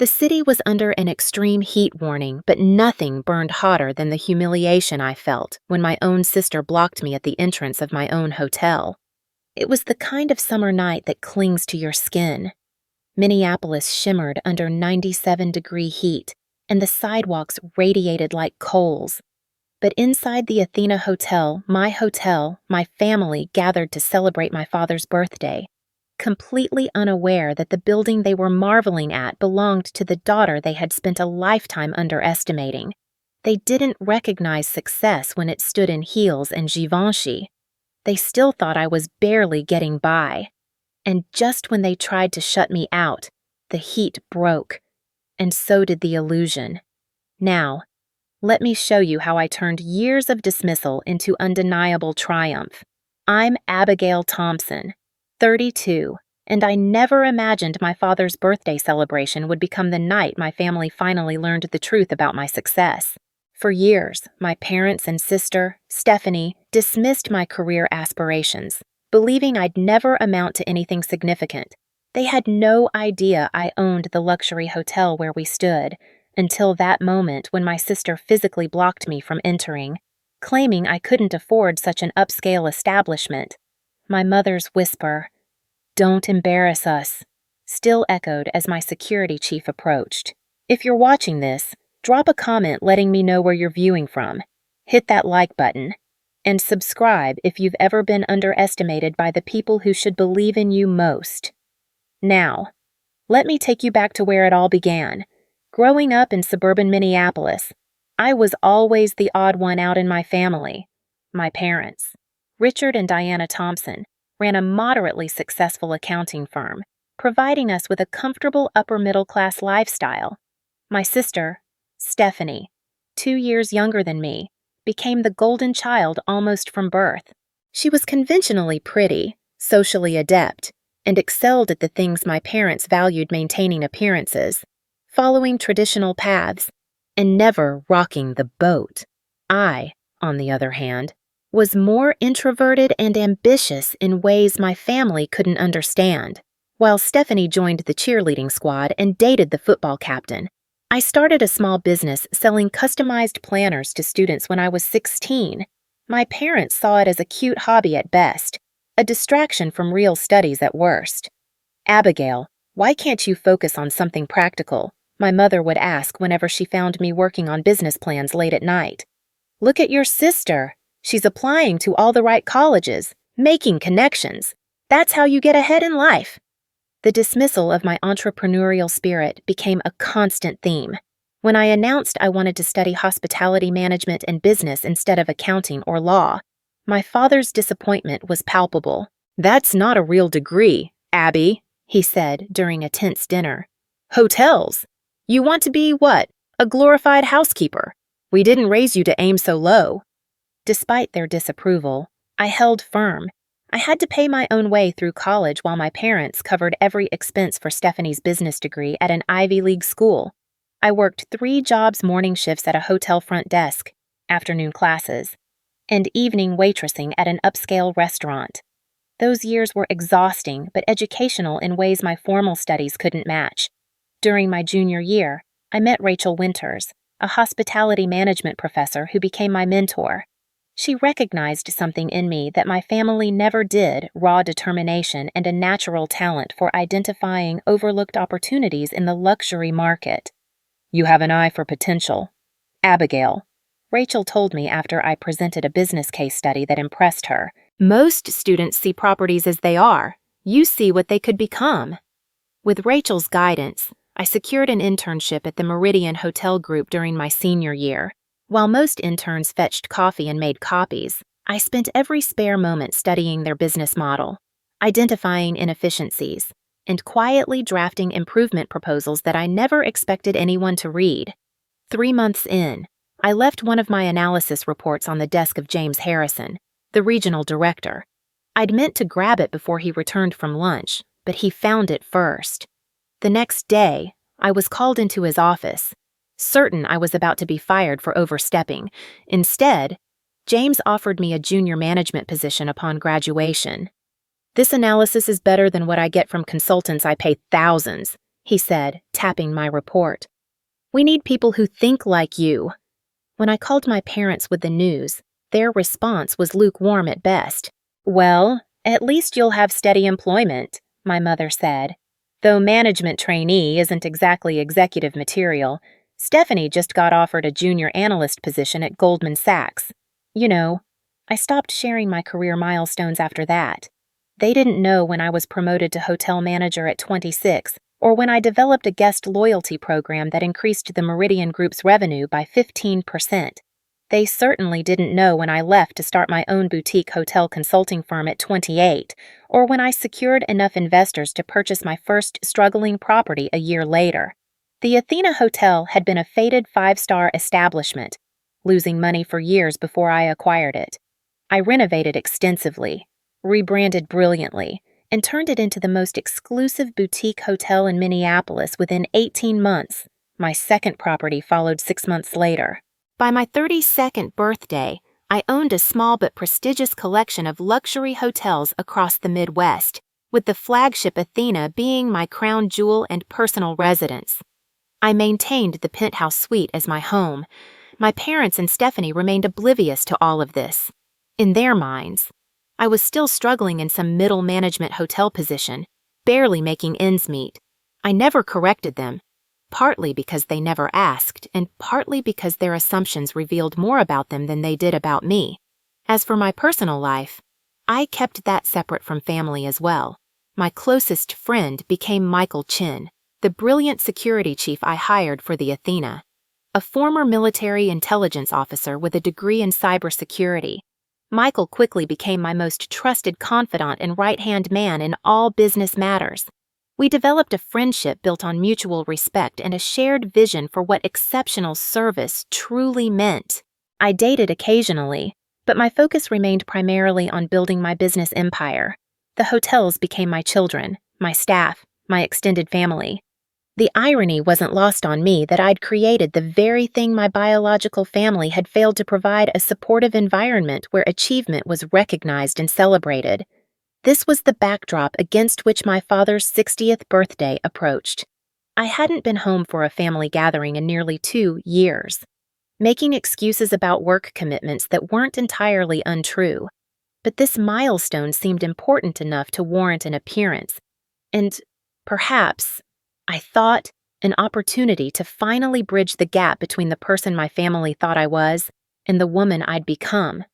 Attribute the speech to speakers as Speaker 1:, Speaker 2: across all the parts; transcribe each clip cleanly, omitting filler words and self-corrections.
Speaker 1: The city was under an extreme heat warning, but nothing burned hotter than the humiliation I felt when my own sister blocked me at the entrance of my own hotel. It was the kind of summer night that clings to your skin. Minneapolis shimmered under 97-degree heat, and the sidewalks radiated like coals. But inside the Athena Hotel, my family gathered to celebrate my father's birthday, completely unaware that the building they were marveling at belonged to the daughter they had spent a lifetime underestimating. They didn't recognize success when it stood in heels and Givenchy. They still thought I was barely getting by. And just when they tried to shut me out, the heat broke, and so did the illusion. Now, let me show you how I turned years of dismissal into undeniable triumph. I'm Abigail Thompson, 32, and I never imagined my father's birthday celebration would become the night my family finally learned the truth about my success. For years, my parents and sister, Stephanie, dismissed my career aspirations, believing I'd never amount to anything significant. They had no idea I owned the luxury hotel where we stood, until that moment when my sister physically blocked me from entering, claiming I couldn't afford such an upscale establishment. My mother's whisper, "Don't embarrass us," still echoed as my security chief approached. If you're watching this, drop a comment letting me know where you're viewing from. Hit that like button. And subscribe if you've ever been underestimated by the people who should believe in you most. Now, let me take you back to where it all began. Growing up in suburban Minneapolis, I was always the odd one out in my family. My parents, Richard and Diana Thompson, ran a moderately successful accounting firm, providing us with a comfortable upper-middle-class lifestyle. My sister, Stephanie, 2 years younger than me, became the golden child almost from birth. She was conventionally pretty, socially adept, and excelled at the things my parents valued maintaining appearances, following traditional paths, and never rocking the boat. I, on the other hand, was more introverted and ambitious in ways my family couldn't understand. While Stephanie joined the cheerleading squad and dated the football captain, I started a small business selling customized planners to students when I was 16. My parents saw it as a cute hobby at best, a distraction from real studies at worst. "Abigail, why can't you focus on something practical?" my mother would ask whenever she found me working on business plans late at night. "Look at your sister. She's applying to all the right colleges, making connections. That's how you get ahead in life." The dismissal of my entrepreneurial spirit became a constant theme. When I announced I wanted to study hospitality management and business instead of accounting or law, my father's disappointment was palpable. "That's not a real degree, Abby," he said during a tense dinner. "Hotels. You want to be what? A glorified housekeeper. We didn't raise you to aim so low." Despite their disapproval, I held firm. I had to pay my own way through college while my parents covered every expense for Stephanie's business degree at an Ivy League school. I worked 3 jobs: morning shifts at a hotel front desk, afternoon classes, and evening waitressing at an upscale restaurant. Those years were exhausting but educational in ways my formal studies couldn't match. During my junior year, I met Rachel Winters, a hospitality management professor who became my mentor. She recognized something in me that my family never did: raw determination and a natural talent for identifying overlooked opportunities in the luxury market. "You have an eye for potential, Abigail," Rachel told me after I presented a business case study that impressed her. "Most students see properties as they are. You see what they could become." With Rachel's guidance, I secured an internship at the Meridian Hotel Group during my senior year. While most interns fetched coffee and made copies, I spent every spare moment studying their business model, identifying inefficiencies, and quietly drafting improvement proposals that I never expected anyone to read. 3 months in, I left one of my analysis reports on the desk of James Harrison, the regional director. I'd meant to grab it before he returned from lunch, but he found it first. The next day, I was called into his office, certain I was about to be fired for overstepping. Instead, James offered me a junior management position upon graduation. "This analysis is better than what I get from consultants I pay thousands," he said, tapping my report. "We need people who think like you." When I called my parents with the news, their response was lukewarm at best. "Well, at least you'll have steady employment," my mother said. "Though management trainee isn't exactly executive material, Stephanie just got offered a junior analyst position at Goldman Sachs. You know, I stopped sharing my career milestones after that. They didn't know when I was promoted to hotel manager at 26, or when I developed a guest loyalty program that increased the Meridian Group's revenue by 15%. They certainly didn't know when I left to start my own boutique hotel consulting firm at 28, or when I secured enough investors to purchase my first struggling property a year later. The Athena Hotel had been a fated 5-star establishment, losing money for years before I acquired it. I renovated extensively, rebranded brilliantly, and turned it into the most exclusive boutique hotel in Minneapolis within 18 months. My second property followed 6 months later. By my 32nd birthday, I owned a small but prestigious collection of luxury hotels across the Midwest, with the flagship Athena being my crown jewel and personal residence. I maintained the penthouse suite as my home. My parents and Stephanie remained oblivious to all of this. In their minds, I was still struggling in some middle management hotel position, barely making ends meet. I never corrected them, partly because they never asked, and partly because their assumptions revealed more about them than they did about me. As for my personal life, I kept that separate from family as well. My closest friend became Michael Chin, the brilliant security chief I hired for the Athena, a former military intelligence officer with a degree in cybersecurity. Michael quickly became my most trusted confidant and right-hand man in all business matters. We developed a friendship built on mutual respect and a shared vision for what exceptional service truly meant. I dated occasionally, but my focus remained primarily on building my business empire. The hotels became my children, my staff, my extended family. The irony wasn't lost on me that I'd created the very thing my biological family had failed to provide: a supportive environment where achievement was recognized and celebrated. This was the backdrop against which my father's 60th birthday approached. I hadn't been home for a family gathering in nearly 2 years, making excuses about work commitments that weren't entirely untrue. But this milestone seemed important enough to warrant an appearance, and perhaps, I thought, an opportunity to finally bridge the gap between the person my family thought I was and the woman I'd become.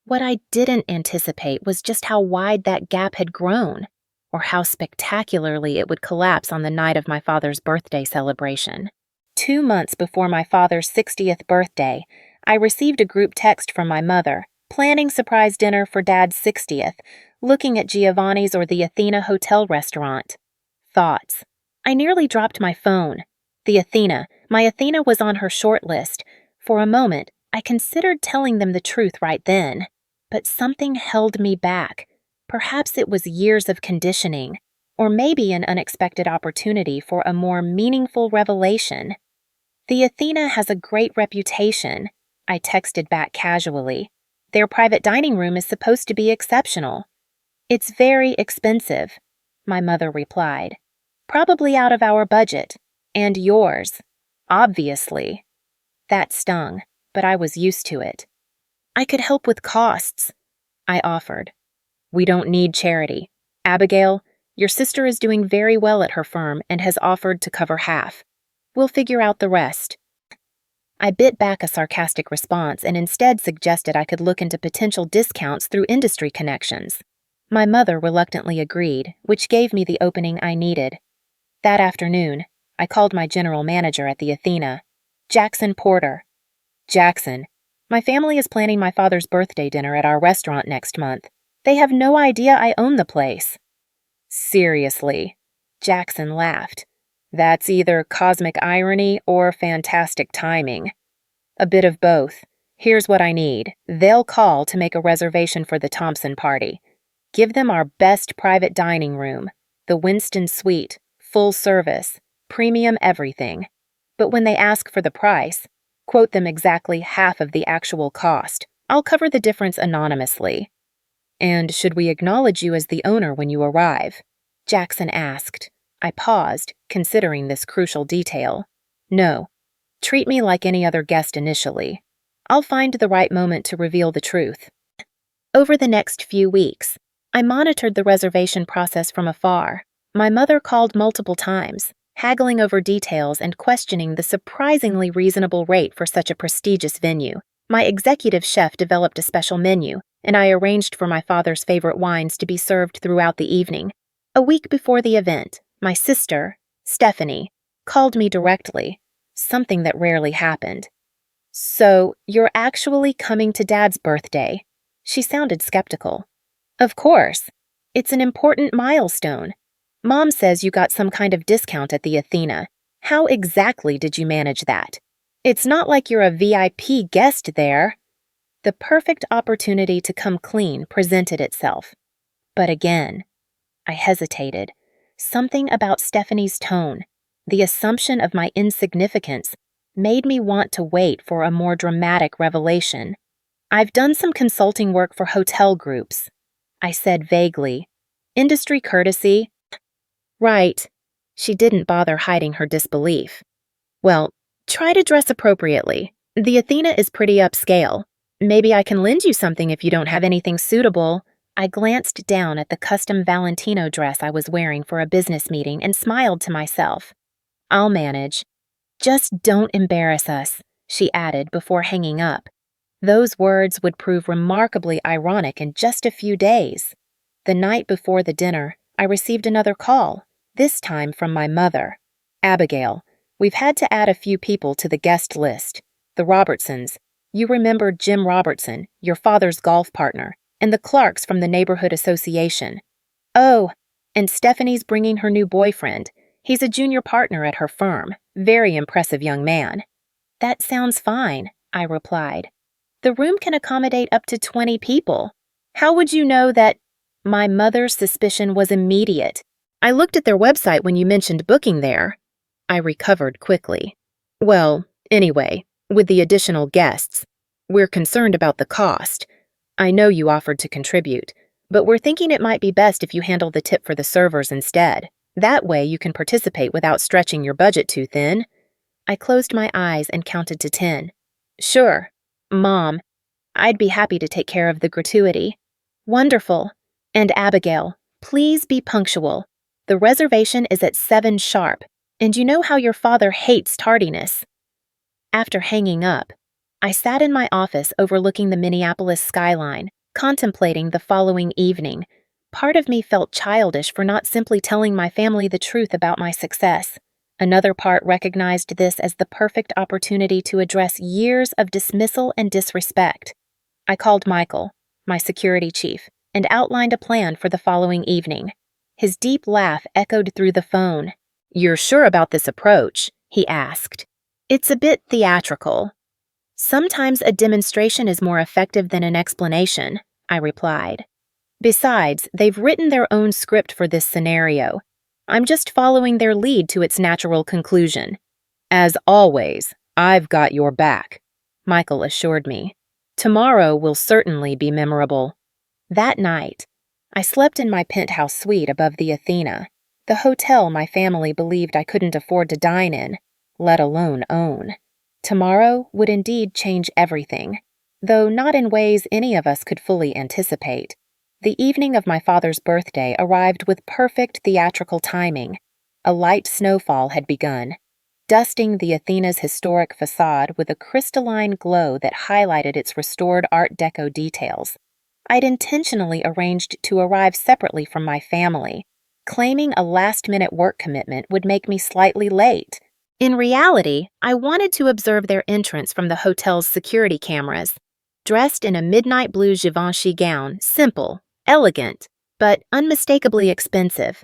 Speaker 1: What I didn't anticipate was just how wide that gap had grown, or how spectacularly it would collapse on the night of my father's birthday celebration. 2 months before my father's 60th birthday, I received a group text from my mother, planning surprise dinner for Dad's 60th, looking at Giovanni's or the Athena Hotel restaurant. Thoughts. I nearly dropped my phone. My Athena was on her short list. For a moment, I considered telling them the truth right then. But something held me back. Perhaps it was years of conditioning, or maybe an unexpected opportunity for a more meaningful revelation. "The Athena has a great reputation," I texted back casually. "Their private dining room is supposed to be exceptional." "It's very expensive," my mother replied. "Probably out of our budget. And yours. Obviously." That stung, but I was used to it. "I could help with costs," I offered. "We don't need charity. Abigail, your sister is doing very well at her firm and has offered to cover half. We'll figure out the rest." I bit back a sarcastic response and instead suggested I could look into potential discounts through industry connections. My mother reluctantly agreed, which gave me the opening I needed. That afternoon, I called my general manager at the Athena, Jackson Porter. "Jackson, my family is planning my father's birthday dinner at our restaurant next month. They have no idea I own the place." "Seriously?" Jackson laughed. "That's either cosmic irony or fantastic timing." "A bit of both. Here's what I need. They'll call to make a reservation for the Thompson party. Give them our best private dining room, the Winston Suite, full service, premium everything. But when they ask for the price, quote them exactly half of the actual cost. I'll cover the difference anonymously." "And should we acknowledge you as the owner when you arrive?" Jackson asked. I paused, considering this crucial detail. No, treat me like any other guest initially. I'll find the right moment to reveal the truth. Over the next few weeks, I monitored the reservation process from afar. My mother called multiple times, haggling over details and questioning the surprisingly reasonable rate for such a prestigious venue. My executive chef developed a special menu, and I arranged for my father's favorite wines to be served throughout the evening. A week before the event, my sister, Stephanie, called me directly, something that rarely happened. "So, you're actually coming to Dad's birthday?" She sounded skeptical. "Of course. It's an important milestone. Mom says you got some kind of discount at the Athena. How exactly did you manage that? It's not like you're a VIP guest there." The perfect opportunity to come clean presented itself. But again, I hesitated. Something about Stephanie's tone, the assumption of my insignificance, made me want to wait for a more dramatic revelation. "I've done some consulting work for hotel groups," I said vaguely. "Industry courtesy." "Right." She didn't bother hiding her disbelief. "Well, try to dress appropriately. The Athena is pretty upscale. Maybe I can lend you something if you don't have anything suitable." I glanced down at the custom Valentino dress I was wearing for a business meeting and smiled to myself. "I'll manage. Just don't embarrass us," she added before hanging up. Those words would prove remarkably ironic in just a few days. The night before the dinner, I received another call, this time from my mother. "Abigail, we've had to add a few people to the guest list. The Robertsons. You remember Jim Robertson, your father's golf partner, and the Clarks from the neighborhood association. Oh, and Stephanie's bringing her new boyfriend. He's a junior partner at her firm. Very impressive young man." "That sounds fine," I replied. "The room can accommodate up to 20 people. How would you know that—" My mother's suspicion was immediate. "I looked at their website when you mentioned booking there." I recovered quickly. "Well, anyway, with the additional guests, we're concerned about the cost. I know you offered to contribute, but we're thinking it might be best if you handle the tip for the servers instead. That way you can participate without stretching your budget too thin." I closed my eyes and counted to 10. "Sure. Mom, I'd be happy to take care of the gratuity." "Wonderful. And Abigail, please be punctual. The reservation is at 7 sharp, and you know how your father hates tardiness." After hanging up, I sat in my office overlooking the Minneapolis skyline, contemplating the following evening. Part of me felt childish for not simply telling my family the truth about my success. Another part recognized this as the perfect opportunity to address years of dismissal and disrespect. I called Michael, my security chief, and outlined a plan for the following evening. His deep laugh echoed through the phone. "You're sure about this approach?" he asked. "It's a bit theatrical." "Sometimes a demonstration is more effective than an explanation," I replied. "Besides, they've written their own script for this scenario. I'm just following their lead to its natural conclusion." "As always, I've got your back," Michael assured me. "Tomorrow will certainly be memorable." That night, I slept in my penthouse suite above the Athena, the hotel my family believed I couldn't afford to dine in, let alone own. Tomorrow would indeed change everything, though not in ways any of us could fully anticipate. The evening of my father's birthday arrived with perfect theatrical timing. A light snowfall had begun, dusting the Athena's historic facade with a crystalline glow that highlighted its restored Art Deco details. I'd intentionally arranged to arrive separately from my family, claiming a last-minute work commitment would make me slightly late. In reality, I wanted to observe their entrance from the hotel's security cameras. Dressed in a midnight blue Givenchy gown, simple, elegant, but unmistakably expensive,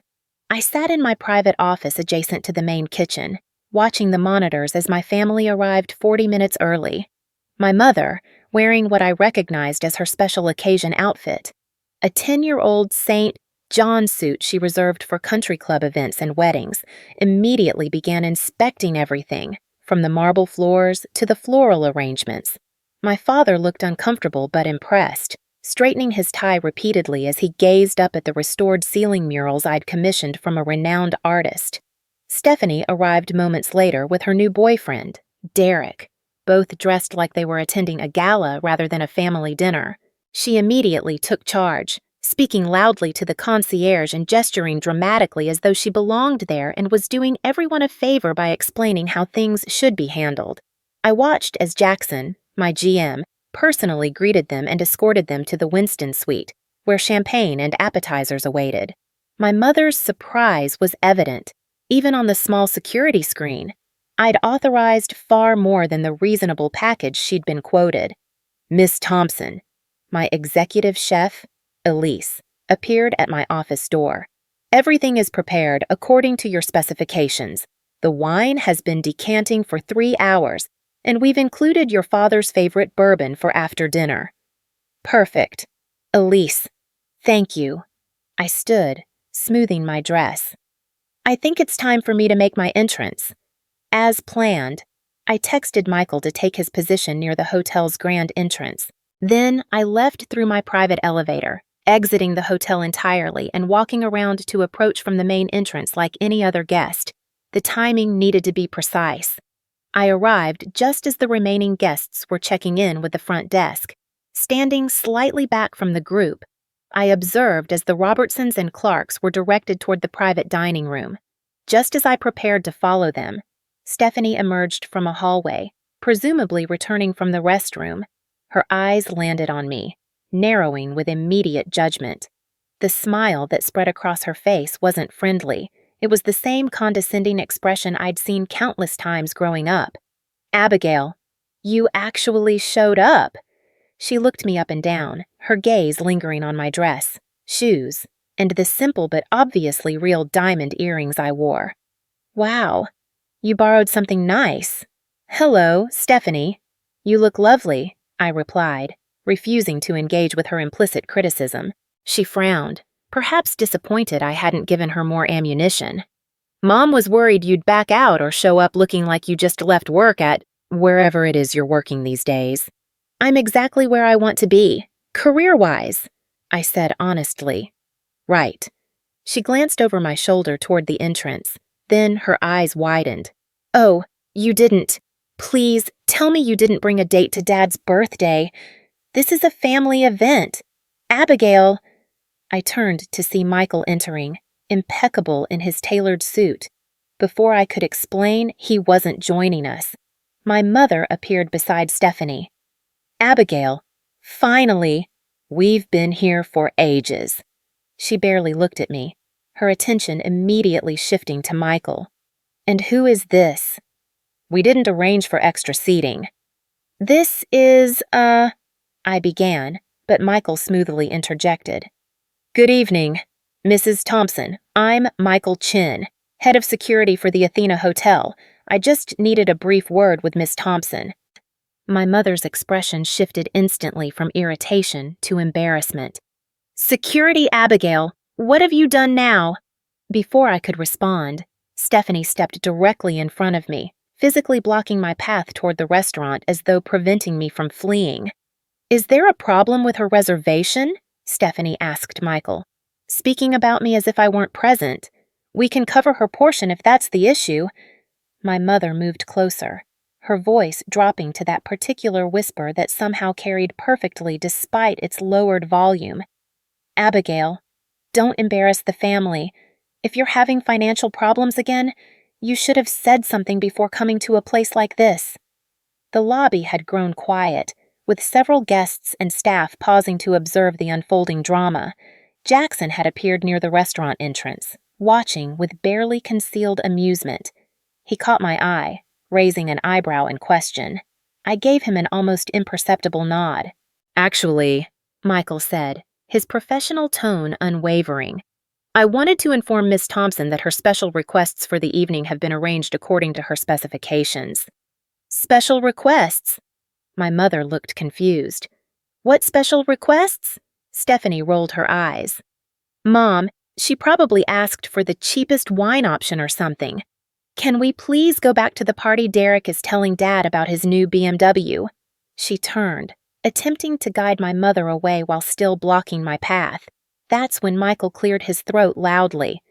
Speaker 1: I sat in my private office adjacent to the main kitchen, watching the monitors as my family arrived 40 minutes early. My mother, wearing what I recognized as her special occasion outfit, a 10-year-old St. John suit she reserved for country club events and weddings, immediately began inspecting everything, from the marble floors to the floral arrangements. My father looked uncomfortable but impressed. straightening his tie repeatedly as he gazed up at the restored ceiling murals I'd commissioned from a renowned artist. Stephanie arrived moments later with her new boyfriend, Derek, both dressed like they were attending a gala rather than a family dinner. She immediately took charge, speaking loudly to the concierge and gesturing dramatically as though she belonged there and was doing everyone a favor by explaining how things should be handled. I watched as Jackson, my GM, personally greeted them and escorted them to the Winston suite, where champagne and appetizers awaited. My mother's surprise was evident, even on the small security screen. I'd authorized far more than the reasonable package she'd been quoted. Miss Thompson, my executive chef, Elise, appeared at my office door. Everything is prepared according to your specifications. The wine has been decanting for 3 hours, and we've included your father's favorite bourbon for after dinner. Perfect. Elise, thank you. I stood, smoothing my dress. I think it's time for me to make my entrance. As planned, I texted Michael to take his position near the hotel's grand entrance. Then I left through my private elevator, exiting the hotel entirely and walking around to approach from the main entrance like any other guest. The timing needed to be precise. I arrived just as the remaining guests were checking in with the front desk. Standing slightly back from the group, I observed as the Robertsons and Clarks were directed toward the private dining room. Just as I prepared to follow them, Stephanie emerged from a hallway, presumably returning from the restroom. Her eyes landed on me, narrowing with immediate judgment. The smile that spread across her face wasn't friendly. It was the same condescending expression I'd seen countless times growing up. Abigail, you actually showed up. She looked me up and down, her gaze lingering on my dress, shoes, and the simple but obviously real diamond earrings I wore. Wow, you borrowed something nice. Hello, Stephanie. You look lovely, I replied, refusing to engage with her implicit criticism. She frowned, perhaps disappointed I hadn't given her more ammunition. Mom was worried you'd back out or show up looking like you just left work at wherever it is you're working these days. I'm exactly where I want to be, career-wise, I said honestly. Right. She glanced over my shoulder toward the entrance. Then her eyes widened. Oh, you didn't. Please, tell me you didn't bring a date to Dad's birthday. This is a family event. Abigail. I turned to see Michael entering, impeccable in his tailored suit. Before I could explain, he wasn't joining us. My mother appeared beside Stephanie. Abigail, finally, we've been here for ages. She barely looked at me, her attention immediately shifting to Michael. And who is this? We didn't arrange for extra seating. This is, I began, but Michael smoothly interjected. Good evening, Mrs. Thompson. I'm Michael Chin, head of security for the Athena Hotel. I just needed a brief word with Miss Thompson. My mother's expression shifted instantly from irritation to embarrassment. Security, Abigail, what have you done now? Before I could respond, Stephanie stepped directly in front of me, physically blocking my path toward the restaurant as though preventing me from fleeing. Is there a problem with her reservation? Stephanie asked Michael, speaking about me as if I weren't present. We can cover her portion if that's the issue. My mother moved closer, her voice dropping to that particular whisper that somehow carried perfectly despite its lowered volume. Abigail, don't embarrass the family. If you're having financial problems again, you should have said something before coming to a place like this. The lobby had grown quiet, with several guests and staff pausing to observe the unfolding drama. Jackson had appeared near the restaurant entrance, watching with barely concealed amusement. He caught my eye, raising an eyebrow in question. I gave him an almost imperceptible nod. Actually, Michael said, his professional tone unwavering. I wanted to inform Miss Thompson that her special requests for the evening have been arranged according to her specifications. Special requests? My mother looked confused. What special requests? Stephanie rolled her eyes. Mom, she probably asked for the cheapest wine option or something. Can we please go back to the party Derek is telling Dad about his new BMW? She turned, attempting to guide my mother away while still blocking my path. That's when Michael cleared his throat loudly.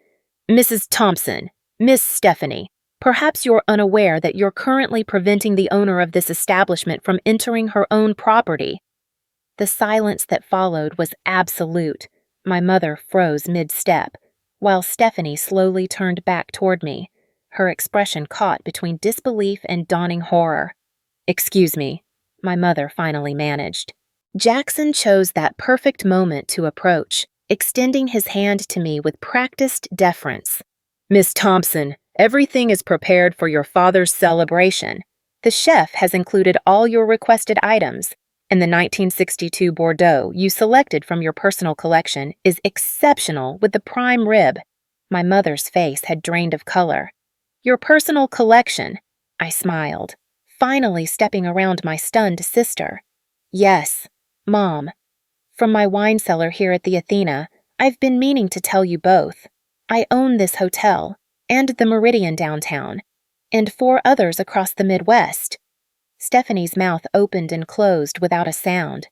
Speaker 1: "Mrs. Thompson, Miss Stephanie, perhaps you're unaware that you're currently preventing the owner of this establishment from entering her own property." The silence that followed was absolute. My mother froze mid-step, while Stephanie slowly turned back toward me, her expression caught between disbelief and dawning horror. "Excuse me," my mother finally managed. Jackson chose that perfect moment to approach, extending his hand to me with practiced deference. "Miss Thompson, everything is prepared for your father's celebration. The chef has included all your requested items, and the 1962 Bordeaux you selected from your personal collection is exceptional with the prime rib." My mother's face had drained of color. "Your personal collection," I smiled, finally stepping around my stunned sister. "Yes, Mom. From my wine cellar here at the Athena, I've been meaning to tell you both. I own this hotel, and the Meridian downtown, and 4 others across the Midwest." Stephanie's mouth opened and closed without a sound.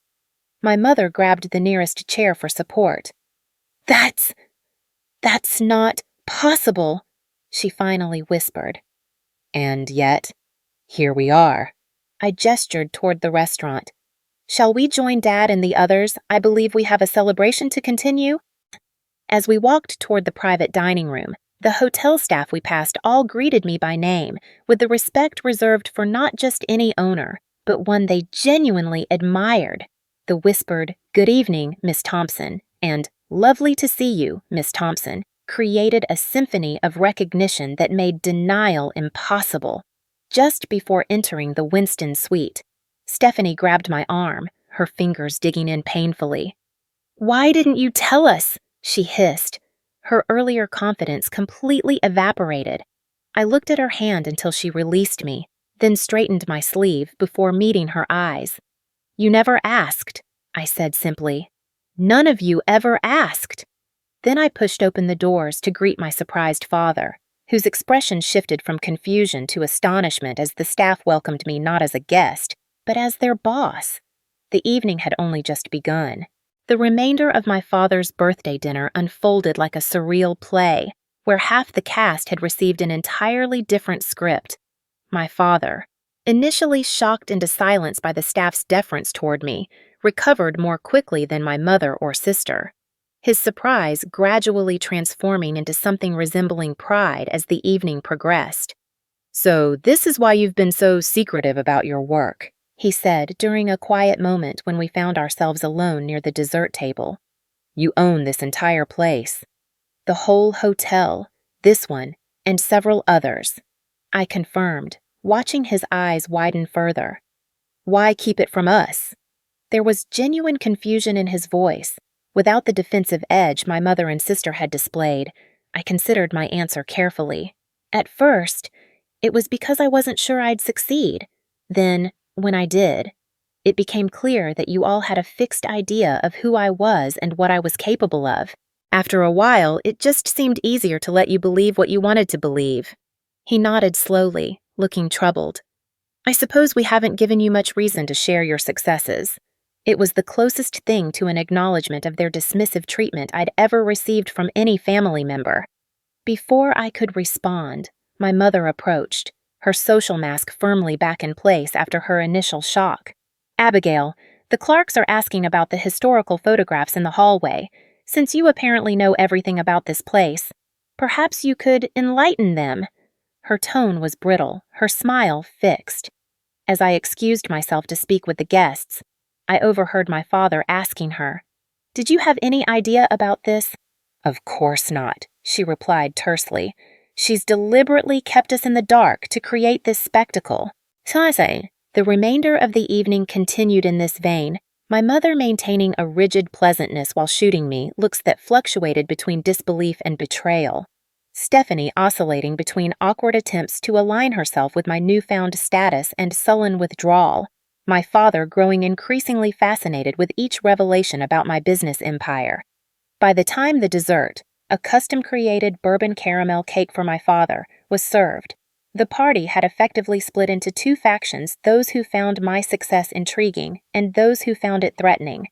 Speaker 1: My mother grabbed the nearest chair for support. That's not possible," she finally whispered. "And yet, here we are." I gestured toward the restaurant. "Shall we join Dad and the others? I believe we have a celebration to continue." As we walked toward the private dining room, the hotel staff we passed all greeted me by name, with the respect reserved for not just any owner, but one they genuinely admired. The whispered, "Good evening, Miss Thompson," and "Lovely to see you, Miss Thompson," created a symphony of recognition that made denial impossible. Just before entering the Winston suite, Stephanie grabbed my arm, her fingers digging in painfully. "Why didn't you tell us?" she hissed. Her earlier confidence completely evaporated. I looked at her hand until she released me, then straightened my sleeve before meeting her eyes. "You never asked," I said simply. "None of you ever asked." Then I pushed open the doors to greet my surprised father, whose expression shifted from confusion to astonishment as the staff welcomed me not as a guest, but as their boss. The evening had only just begun. The remainder of my father's birthday dinner unfolded like a surreal play, where half the cast had received an entirely different script. My father, initially shocked into silence by the staff's deference toward me, recovered more quickly than my mother or sister, his surprise gradually transforming into something resembling pride as the evening progressed. "So this is why you've been so secretive about your work," he said during a quiet moment when we found ourselves alone near the dessert table. "You own this entire place." "The whole hotel, this one, and several others," I confirmed, watching his eyes widen further. "Why keep it from us?" There was genuine confusion in his voice. Without the defensive edge my mother and sister had displayed, I considered my answer carefully. At first, it was because I wasn't sure I'd succeed. Then, when I did, it became clear that you all had a fixed idea of who I was and what I was capable of. After a while, it just seemed easier to let you believe what you wanted to believe. He nodded slowly, looking troubled. "I suppose we haven't given you much reason to share your successes." It was the closest thing to an acknowledgement of their dismissive treatment I'd ever received from any family member. Before I could respond, my mother approached, her social mask firmly back in place after her initial shock. "Abigail, the Clarks are asking about the historical photographs in the hallway. Since you apparently know everything about this place, perhaps you could enlighten them." Her tone was brittle, her smile fixed. As I excused myself to speak with the guests, I overheard my father asking her, "Did you have any idea about this?" "Of course not," she replied tersely. "She's deliberately kept us in the dark to create this spectacle." The remainder of the evening continued in this vein, my mother maintaining a rigid pleasantness while shooting me looks that fluctuated between disbelief and betrayal. Stephanie oscillating between awkward attempts to align herself with my newfound status and sullen withdrawal, my father growing increasingly fascinated with each revelation about my business empire. By the time the dessert, a custom-created bourbon caramel cake for my father, was served, The party had effectively split into two factions, those who found my success intriguing and those who found it threatening.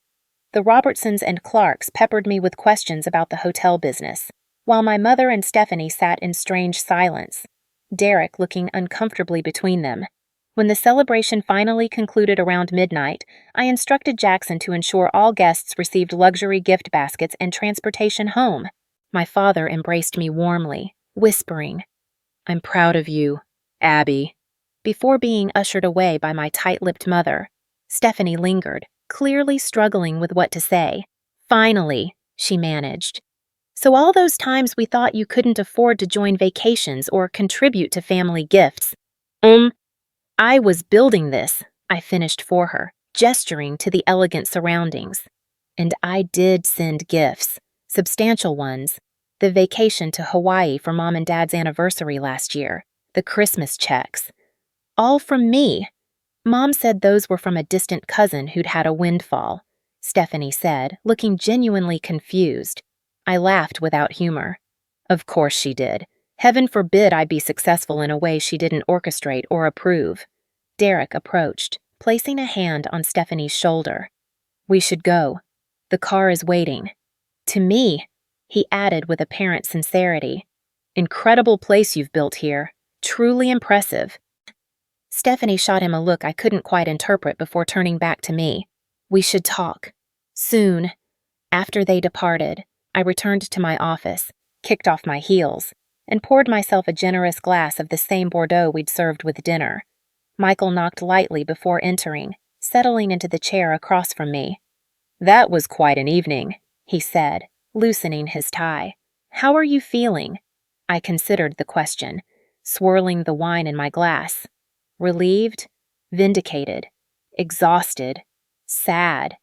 Speaker 1: The Robertsons and Clarks peppered me with questions about the hotel business, while my mother and Stephanie sat in strange silence, Derek looking uncomfortably between them. When the celebration finally concluded around midnight, I instructed Jackson to ensure all guests received luxury gift baskets and transportation home. My father embraced me warmly, whispering, "I'm proud of you, Abby," before being ushered away by my tight-lipped mother. Stephanie lingered, clearly struggling with what to say. "Finally," she managed. "So all those times we thought you couldn't afford to join vacations or contribute to family gifts. I was building this," I finished for her, gesturing to the elegant surroundings. "And I did send gifts, substantial ones. The vacation to Hawaii for Mom and Dad's anniversary last year, the Christmas checks. All from me. Mom said those were from a distant cousin who'd had a windfall," Stephanie said, looking genuinely confused. I laughed without humor. Of course she did. Heaven forbid I be successful in a way she didn't orchestrate or approve. Derek approached, placing a hand on Stephanie's shoulder. "We should go. The car is waiting." "To me," he added with apparent sincerity. "Incredible place you've built here. Truly impressive." Stephanie shot him a look I couldn't quite interpret before turning back to me. "We should talk. Soon." After they departed, I returned to my office, kicked off my heels, and poured myself a generous glass of the same Bordeaux we'd served with dinner. Michael knocked lightly before entering, settling into the chair across from me. "That was quite an evening," he said, loosening his tie. "How are you feeling?" I considered the question, swirling the wine in my glass. Relieved, vindicated, exhausted, sad.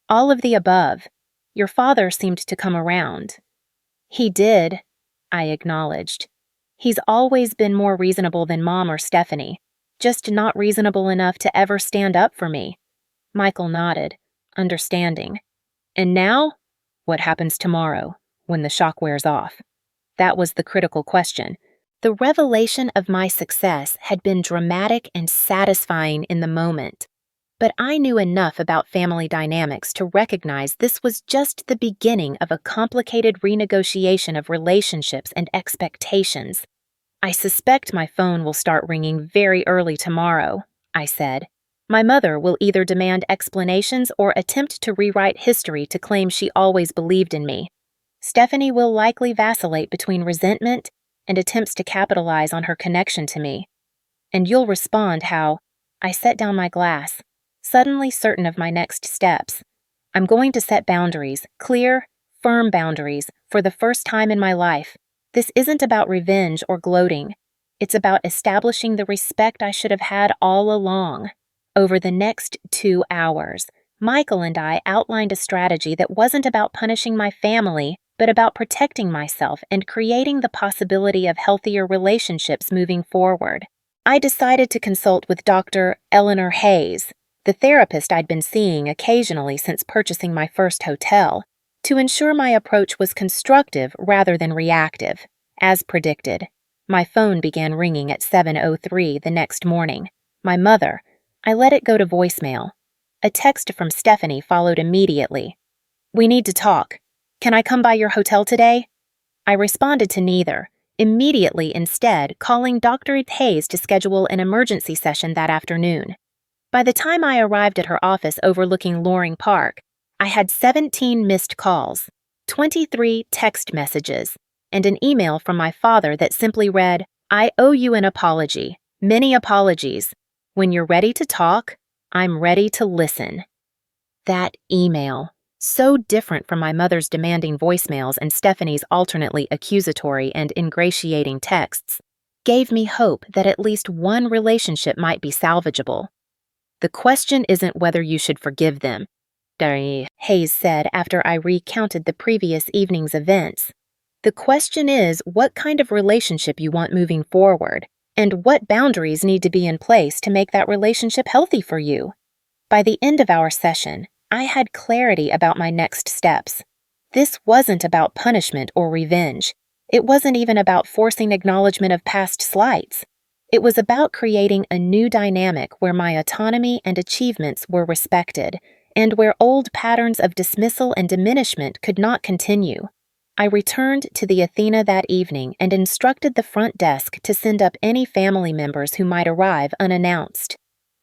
Speaker 1: All of the above. Your father seemed to come around. "He did," I acknowledged. "He's always been more reasonable than Mom or Stephanie, just not reasonable enough to ever stand up for me." Michael nodded, understanding. "And now? What happens tomorrow, when the shock wears off?" That was the critical question. The revelation of my success had been dramatic and satisfying in the moment, but I knew enough about family dynamics to recognize this was just the beginning of a complicated renegotiation of relationships and expectations. "I suspect my phone will start ringing very early tomorrow," I said. "My mother will either demand explanations or attempt to rewrite history to claim she always believed in me. Stephanie will likely vacillate between resentment and attempts to capitalize on her connection to me. And you'll respond how—" I set down my glass, suddenly certain of my next steps. "I'm going to set boundaries, clear, firm boundaries, for the first time in my life. This isn't about revenge or gloating. It's about establishing the respect I should have had all along." Over the next 2 hours, Michael and I outlined a strategy that wasn't about punishing my family, but about protecting myself and creating the possibility of healthier relationships moving forward. I decided to consult with Dr. Eleanor Hayes, the therapist I'd been seeing occasionally since purchasing my first hotel, to ensure my approach was constructive rather than reactive. As predicted, my phone began ringing at 7:03 the next morning. My mother. I let it go to voicemail. A text from Stephanie followed immediately. "We need to talk. Can I come by your hotel today?" I responded to neither, immediately instead calling Dr. Hayes to schedule an emergency session that afternoon. By the time I arrived at her office overlooking Loring Park, I had 17 missed calls, 23 text messages, and an email from my father that simply read, "I owe you an apology. Many apologies. When you're ready to talk, I'm ready to listen." That email, so different from my mother's demanding voicemails and Stephanie's alternately accusatory and ingratiating texts, gave me hope that at least one relationship might be salvageable. "The question isn't whether you should forgive them," Hayes said after I recounted the previous evening's events. "The question is what kind of relationship you want moving forward, and what boundaries need to be in place to make that relationship healthy for you." By the end of our session, I had clarity about my next steps. This wasn't about punishment or revenge. It wasn't even about forcing acknowledgement of past slights. It was about creating a new dynamic where my autonomy and achievements were respected, and where old patterns of dismissal and diminishment could not continue. I returned to the Athena that evening and instructed the front desk to send up any family members who might arrive unannounced.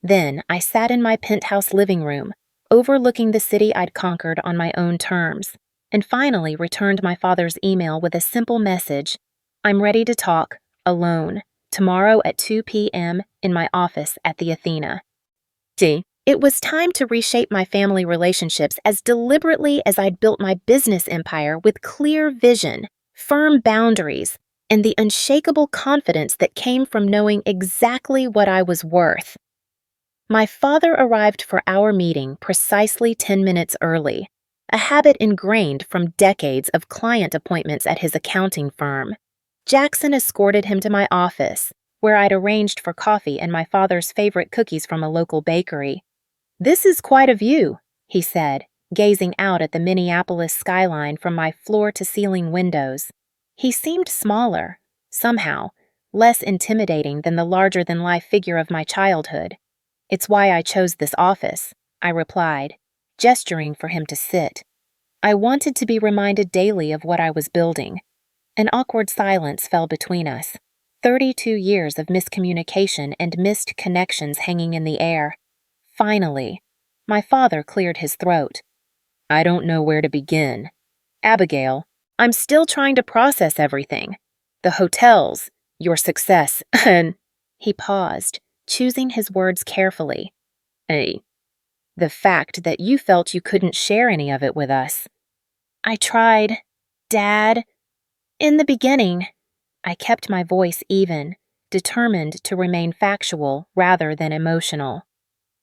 Speaker 1: Then I sat in my penthouse living room, overlooking the city I'd conquered on my own terms, and finally returned my father's email with a simple message: "I'm ready to talk, alone, tomorrow at 2 p.m. in my office at the Athena." It was time to reshape my family relationships as deliberately as I'd built my business empire, with clear vision, firm boundaries, and the unshakable confidence that came from knowing exactly what I was worth. My father arrived for our meeting precisely 10 minutes early, a habit ingrained from decades of client appointments at his accounting firm. Jackson escorted him to my office, where I'd arranged for coffee and my father's favorite cookies from a local bakery. "This is quite a view," he said, gazing out at the Minneapolis skyline from my floor-to-ceiling windows. He seemed smaller, somehow, less intimidating than the larger-than-life figure of my childhood. "It's why I chose this office," I replied, gesturing for him to sit. I wanted to be reminded daily of what I was building. An awkward silence fell between us, 32 years of miscommunication and missed connections hanging in the air. Finally, my father cleared his throat. "I don't know where to begin. Abigail, I'm still trying to process everything. The hotels, your success, and..." He paused, choosing his words carefully. "The fact that you felt you couldn't share any of it with us." "I tried, Dad. In the beginning." I kept my voice even, determined to remain factual rather than emotional.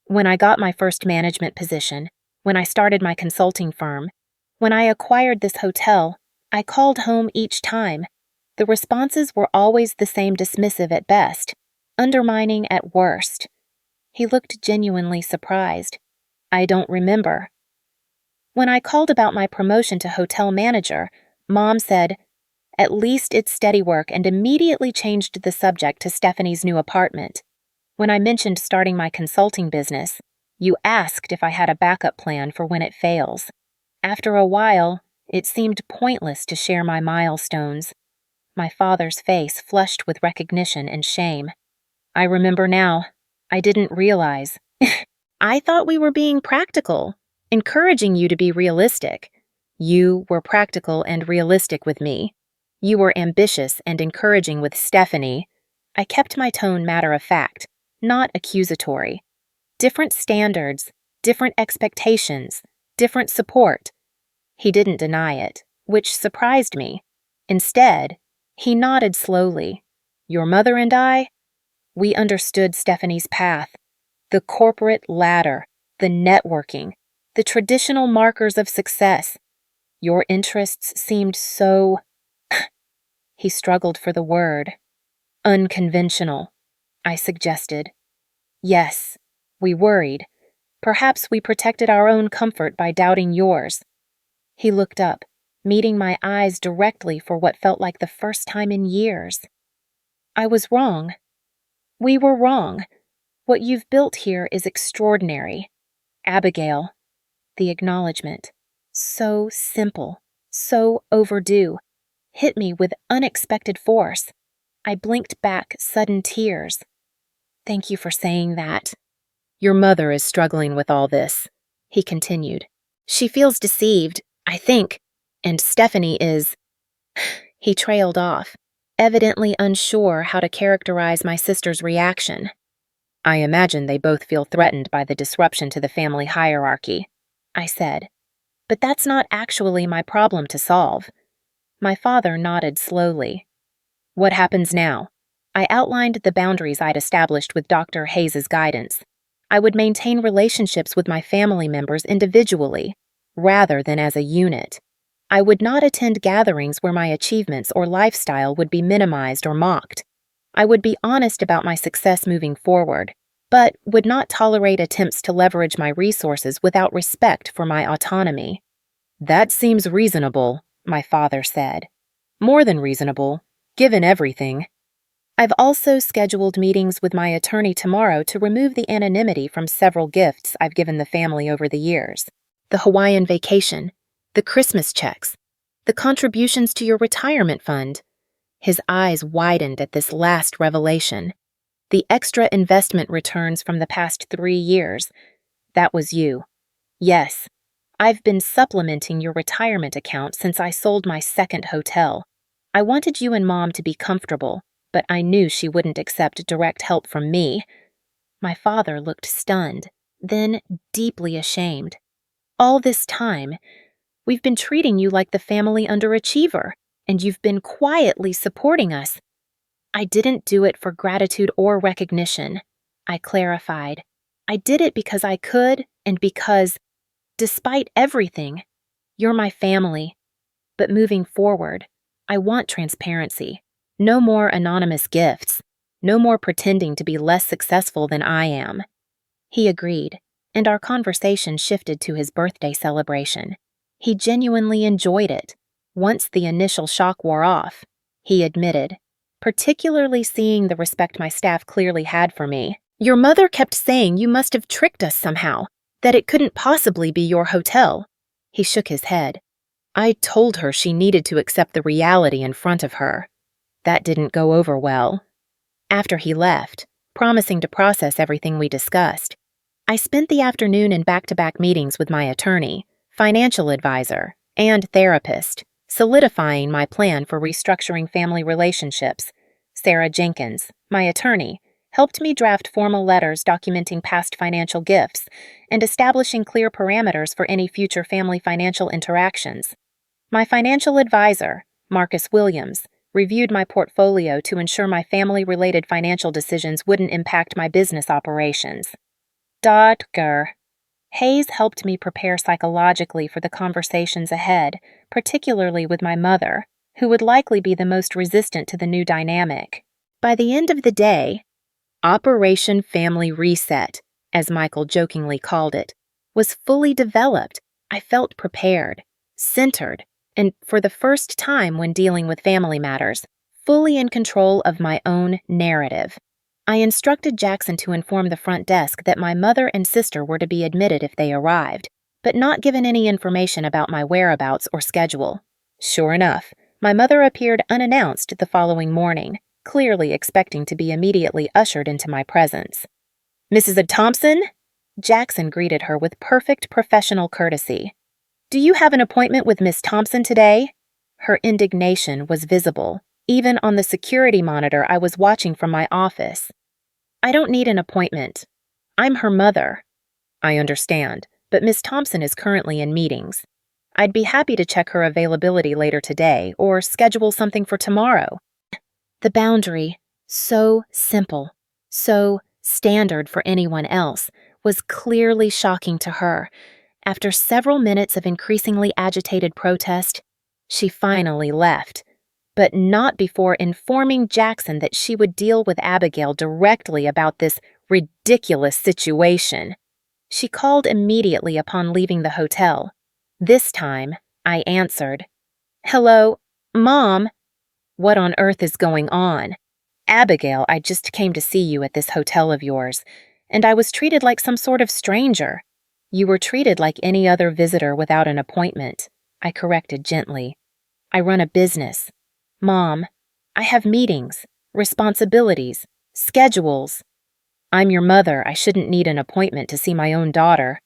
Speaker 1: "When I got my first management position, when I started my consulting firm, when I acquired this hotel, I called home each time. The responses were always the same, dismissive at best, undermining at worst." He looked genuinely surprised. "I don't remember." "When I called about my promotion to hotel manager, Mom said, 'At least it's steady work,' and immediately changed the subject to Stephanie's new apartment. When I mentioned starting my consulting business, you asked if I had a backup plan for when it fails. After a while, it seemed pointless to share my milestones." My father's face flushed with recognition and shame. "I remember now. I didn't realize." "I thought we were being practical, encouraging you to be realistic. You were practical and realistic with me. You were ambitious and encouraging with Stephanie." I kept my tone matter-of-fact, not accusatory. "Different standards, different expectations, different support." He didn't deny it, which surprised me. Instead, he nodded slowly. "Your mother and I, we understood Stephanie's path. The corporate ladder, the networking, the traditional markers of success. Your interests seemed so..." He struggled for the word. "Unconventional," I suggested. "Yes, we worried. Perhaps we protected our own comfort by doubting yours." He looked up, meeting my eyes directly for what felt like the first time in years. "I was wrong. We were wrong. What you've built here is extraordinary. Abigail." The acknowledgement, so simple, so overdue, hit me with unexpected force. I blinked back sudden tears. "Thank you for saying that." "Your mother is struggling with all this," he continued. "She feels deceived, I think, and Stephanie is..." He trailed off, evidently unsure how to characterize my sister's reaction. "I imagine they both feel threatened by the disruption to the family hierarchy," I said. "But that's not actually my problem to solve." My father nodded slowly. "What happens now?" I outlined the boundaries I'd established with Dr. Hayes's guidance. I would maintain relationships with my family members individually, rather than as a unit. I would not attend gatherings where my achievements or lifestyle would be minimized or mocked. I would be honest about my success moving forward, but would not tolerate attempts to leverage my resources without respect for my autonomy. "That seems reasonable," my father said. "More than reasonable, given everything." I've also scheduled meetings with my attorney tomorrow to remove the anonymity from several gifts I've given the family over the years. The Hawaiian vacation, the Christmas checks, the contributions to your retirement fund. His eyes widened at this last revelation. The extra investment returns from the past 3 years. That was you. Yes, I've been supplementing your retirement account since I sold my second hotel. I wanted you and Mom to be comfortable, but I knew she wouldn't accept direct help from me. My father looked stunned, then deeply ashamed. All this time, we've been treating you like the family underachiever, and you've been quietly supporting us. I didn't do it for gratitude or recognition, I clarified. I did it because I could and because, despite everything, you're my family. But moving forward, I want transparency. No more anonymous gifts. No more pretending to be less successful than I am. He agreed, and our conversation shifted to his birthday celebration. He genuinely enjoyed it. Once the initial shock wore off, he admitted, particularly seeing the respect my staff clearly had for me. Your mother kept saying you must have tricked us somehow, that it couldn't possibly be your hotel. He shook his head. I told her she needed to accept the reality in front of her. That didn't go over well. After he left, promising to process everything we discussed, I spent the afternoon in back-to-back meetings with my attorney, financial advisor, and therapist, solidifying my plan for restructuring family relationships. Sarah Jenkins, my attorney, helped me draft formal letters documenting past financial gifts and establishing clear parameters for any future family financial interactions. My financial advisor, Marcus Williams, reviewed my portfolio to ensure my family-related financial decisions wouldn't impact my business operations. Dr. Hayes helped me prepare psychologically for the conversations ahead, particularly with my mother, who would likely be the most resistant to the new dynamic. By the end of the day, Operation Family Reset, as Michael jokingly called it, was fully developed. I felt prepared, centered, and for the first time when dealing with family matters, fully in control of my own narrative. I instructed Jackson to inform the front desk that my mother and sister were to be admitted if they arrived, but not given any information about my whereabouts or schedule. Sure enough, my mother appeared unannounced the following morning, clearly expecting to be immediately ushered into my presence. Mrs. Thompson? Jackson greeted her with perfect professional courtesy. Do you have an appointment with Miss Thompson today? Her indignation was visible, even on the security monitor I was watching from my office. I don't need an appointment. I'm her mother. I understand, but Miss Thompson is currently in meetings. I'd be happy to check her availability later today or schedule something for tomorrow. The boundary, so simple, so standard for anyone else, was clearly shocking to her. After several minutes of increasingly agitated protest, she finally left, but not before informing Jackson that she would deal with Abigail directly about this ridiculous situation. She called immediately upon leaving the hotel. This time, I answered. Hello, Mom? What on earth is going on? Abigail, I just came to see you at this hotel of yours, and I was treated like some sort of stranger. You were treated like any other visitor without an appointment, I corrected gently. I run a business. Mom, I have meetings, responsibilities, schedules. I'm your mother. I shouldn't need an appointment to see my own daughter.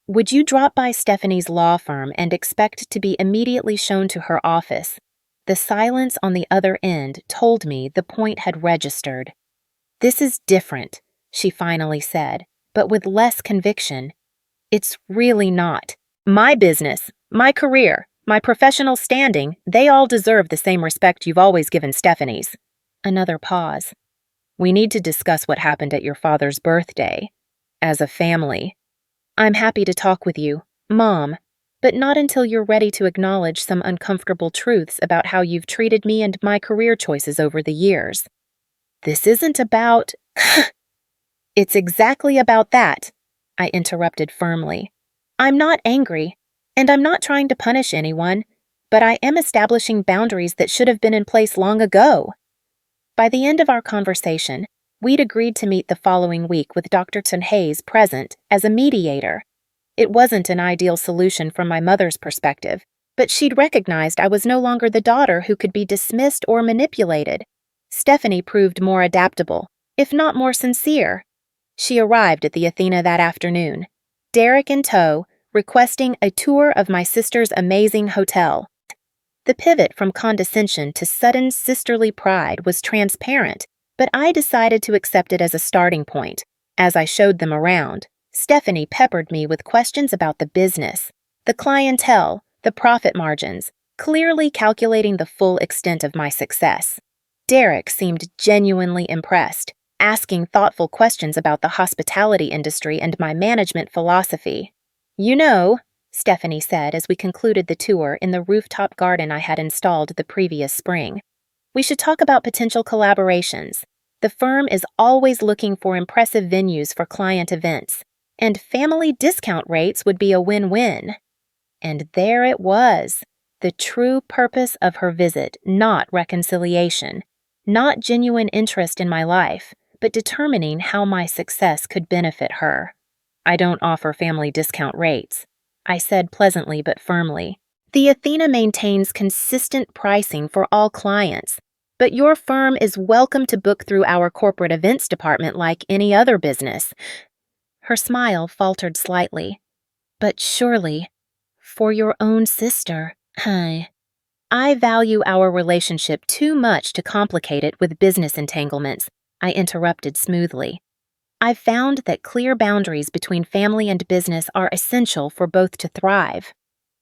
Speaker 1: Would you drop by Stephanie's law firm and expect to be immediately shown to her office? The silence on the other end told me the point had registered. This is different, she finally said, but with less conviction. It's really not. My business, my career, my professional standing, they all deserve the same respect you've always given Stephanie's. Another pause. We need to discuss what happened at your father's birthday. As a family. I'm happy to talk with you, Mom, but not until you're ready to acknowledge some uncomfortable truths about how you've treated me and my career choices over the years. This isn't about… It's exactly about that, I interrupted firmly. I'm not angry, and I'm not trying to punish anyone, but I am establishing boundaries that should have been in place long ago. By the end of our conversation, we'd agreed to meet the following week with Dr. Hayes present as a mediator. It wasn't an ideal solution from my mother's perspective, but she'd recognized I was no longer the daughter who could be dismissed or manipulated. Stephanie proved more adaptable, if not more sincere. She arrived at the Athena that afternoon, Derek in tow, requesting a tour of my sister's amazing hotel. The pivot from condescension to sudden sisterly pride was transparent, but I decided to accept it as a starting point. As I showed them around, Stephanie peppered me with questions about the business, the clientele, the profit margins, clearly calculating the full extent of my success. Derek seemed genuinely impressed, asking thoughtful questions about the hospitality industry and my management philosophy. "You know," Stephanie said as we concluded the tour in the rooftop garden I had installed the previous spring, "we should talk about potential collaborations. The firm is always looking for impressive venues for client events, and family discount rates would be a win-win." And there it was, the true purpose of her visit, not reconciliation, not genuine interest in my life, but determining how my success could benefit her. "I don't offer family discount rates," I said pleasantly but firmly. "The Athena maintains consistent pricing for all clients, but your firm is welcome to book through our corporate events department like any other business." Her smile faltered slightly. "But surely, for your own sister, I value our relationship too much to complicate it with business entanglements," I interrupted smoothly. "I've found that clear boundaries between family and business are essential for both to thrive."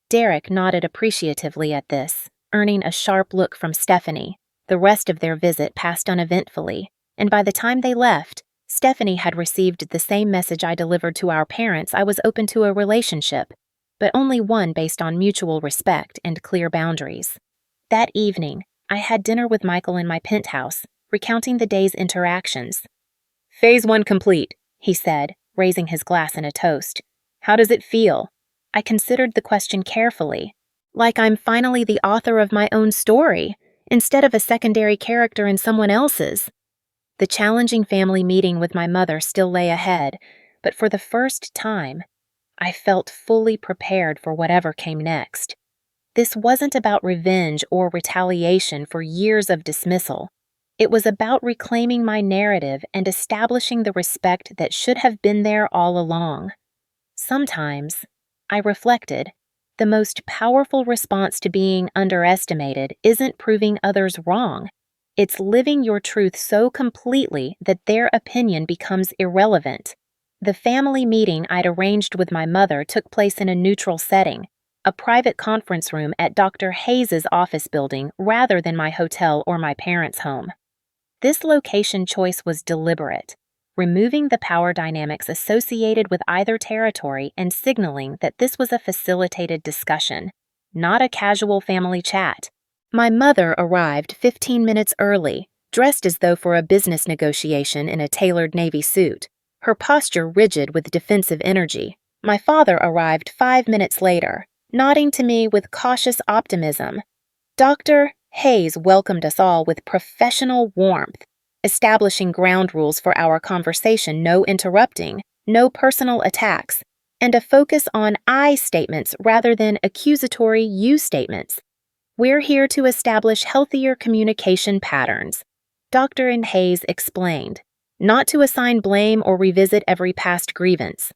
Speaker 1: Derek nodded appreciatively at this, earning a sharp look from Stephanie. The rest of their visit passed uneventfully, and by the time they left, Stephanie had received the same message I delivered to our parents. I was open to a relationship, but only one based on mutual respect and clear boundaries. That evening, I had dinner with Michael in my penthouse, recounting the day's interactions. "Phase 1 complete," he said, raising his glass in a toast. "How does it feel?" I considered the question carefully. Like I'm finally the author of my own story, instead of a secondary character in someone else's. The challenging family meeting with my mother still lay ahead, but for the first time, I felt fully prepared for whatever came next. This wasn't about revenge or retaliation for years of dismissal. It was about reclaiming my narrative and establishing the respect that should have been there all along. Sometimes, I reflected, the most powerful response to being underestimated isn't proving others wrong. It's living your truth so completely that their opinion becomes irrelevant. The family meeting I'd arranged with my mother took place in a neutral setting, a private conference room at Dr. Hayes's office building rather than my hotel or my parents' home. This location choice was deliberate, removing the power dynamics associated with either territory and signaling that this was a facilitated discussion, not a casual family chat. My mother arrived 15 minutes early, dressed as though for a business negotiation in a tailored navy suit, her posture rigid with defensive energy. My father arrived 5 minutes later, nodding to me with cautious optimism. Dr. Hayes welcomed us all with professional warmth, establishing ground rules for our conversation: no interrupting, no personal attacks, and a focus on I statements rather than accusatory you statements. "We're here to establish healthier communication patterns," Dr. Hayes explained, "not to assign blame or revisit every past grievance."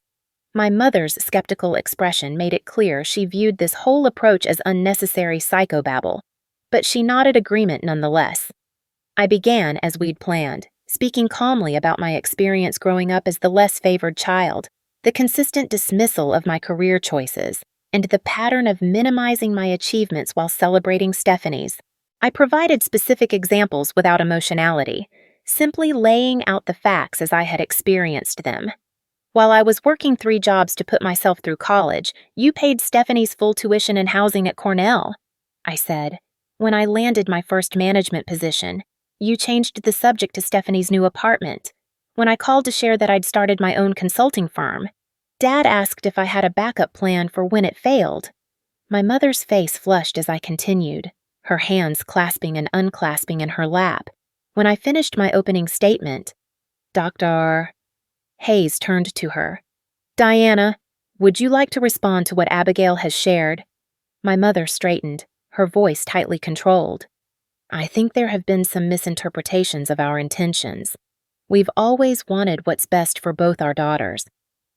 Speaker 1: My mother's skeptical expression made it clear she viewed this whole approach as unnecessary psychobabble, but she nodded agreement nonetheless. I began as we'd planned, speaking calmly about my experience growing up as the less favored child, the consistent dismissal of my career choices, and the pattern of minimizing my achievements while celebrating Stephanie's. I provided specific examples without emotionality, simply laying out the facts as I had experienced them. "While I was working 3 jobs to put myself through college, you paid Stephanie's full tuition and housing at Cornell," I said. "When I landed my first management position, you changed the subject to Stephanie's new apartment. When I called to share that I'd started my own consulting firm, Dad asked if I had a backup plan for when it failed." My mother's face flushed as I continued, her hands clasping and unclasping in her lap. When I finished my opening statement, Dr. Hayes turned to her. Diana, would you like to respond to what Abigail has shared? My mother straightened, her voice tightly controlled. I think there have been some misinterpretations of our intentions. We've always wanted what's best for both our daughters.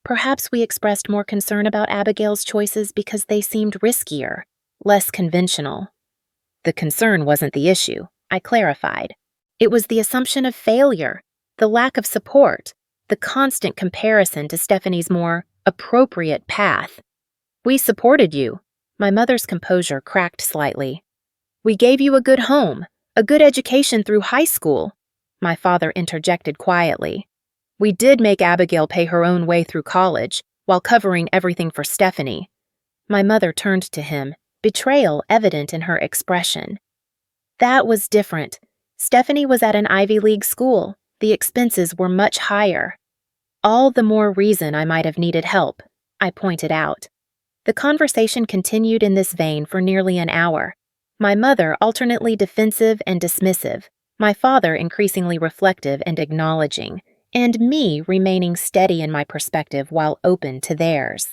Speaker 1: Perhaps we expressed more concern about Abigail's choices because they seemed riskier, less conventional. The concern wasn't the issue, I clarified. It was the assumption of failure, the lack of support, the constant comparison to Stephanie's more appropriate path. We supported you. My mother's composure cracked slightly. We gave you a good home, a good education through high school. My father interjected quietly. We did make Abigail pay her own way through college, while covering everything for Stephanie. My mother turned to him, betrayal evident in her expression. That was different. Stephanie was at an Ivy League school. The expenses were much higher. All the more reason I might have needed help, I pointed out. The conversation continued in this vein for nearly an hour. My mother alternately defensive and dismissive, my father increasingly reflective and acknowledging, and me remaining steady in my perspective while open to theirs.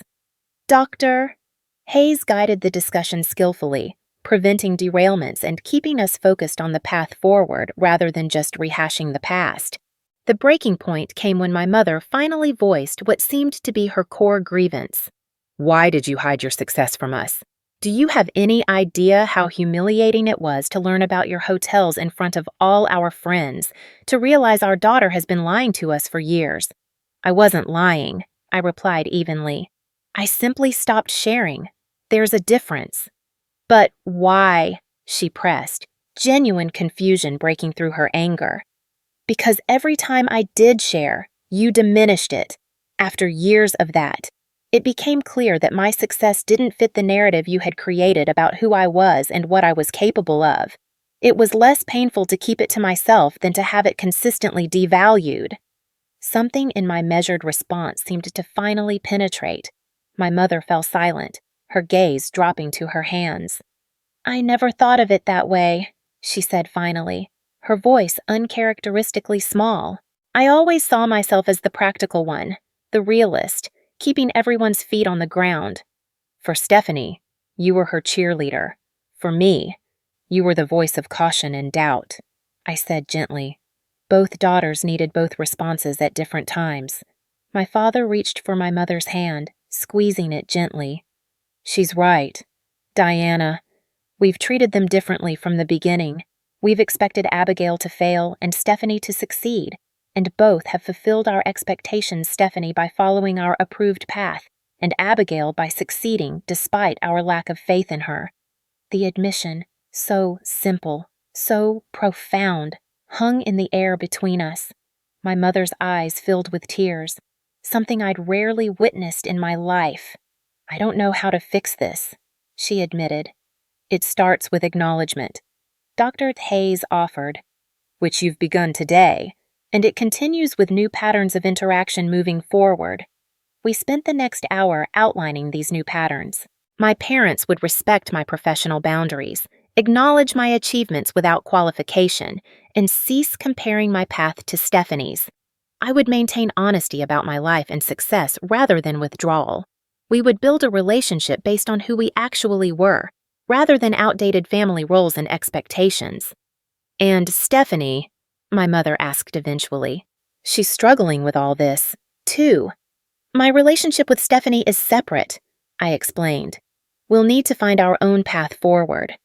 Speaker 1: Dr. Hayes guided the discussion skillfully, preventing derailments and keeping us focused on the path forward rather than just rehashing the past. The breaking point came when my mother finally voiced what seemed to be her core grievance. Why did you hide your success from us? Do you have any idea how humiliating it was to learn about your hotels in front of all our friends, to realize our daughter has been lying to us for years? I wasn't lying, I replied evenly. I simply stopped sharing. There's a difference. But why? She pressed, genuine confusion breaking through her anger. Because every time I did share, you diminished it. After years of that, it became clear that my success didn't fit the narrative you had created about who I was and what I was capable of. It was less painful to keep it to myself than to have it consistently devalued. Something in my measured response seemed to finally penetrate. My mother fell silent, her gaze dropping to her hands. I never thought of it that way, she said finally, her voice uncharacteristically small. I always saw myself as the practical one, the realist, keeping everyone's feet on the ground. For Stephanie, you were her cheerleader. For me, you were the voice of caution and doubt, I said gently. Both daughters needed both responses at different times. My father reached for my mother's hand, squeezing it gently. She's right. Diana, we've treated them differently from the beginning. We've expected Abigail to fail and Stephanie to succeed, and both have fulfilled our expectations, Stephanie by following our approved path, and Abigail by succeeding despite our lack of faith in her. The admission, so simple, so profound, hung in the air between us. My mother's eyes filled with tears, something I'd rarely witnessed in my life. I don't know how to fix this, she admitted. It starts with acknowledgement. Dr. Hayes offered, which you've begun today, and it continues with new patterns of interaction moving forward. We spent the next hour outlining these new patterns. My parents would respect my professional boundaries, acknowledge my achievements without qualification, and cease comparing my path to Stephanie's. I would maintain honesty about my life and success rather than withdrawal. We would build a relationship based on who we actually were, rather than outdated family roles and expectations. And Stephanie, my mother asked eventually, she's struggling with all this, too. My relationship with Stephanie is separate, I explained. We'll need to find our own path forward.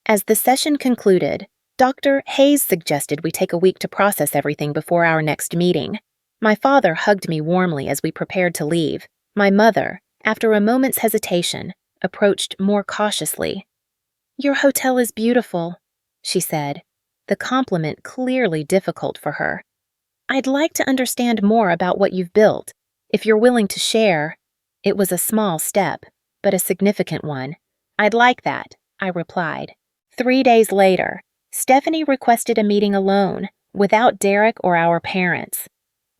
Speaker 1: As the session concluded, Dr. Hayes suggested we take a week to process everything before our next meeting. My father hugged me warmly as we prepared to leave. My mother, after a moment's hesitation, approached more cautiously. Your hotel is beautiful, she said, the compliment clearly difficult for her. I'd like to understand more about what you've built, if you're willing to share. It was a small step, but a significant one. I'd like that, I replied. 3 days later, Stephanie requested a meeting alone, without Derek or our parents.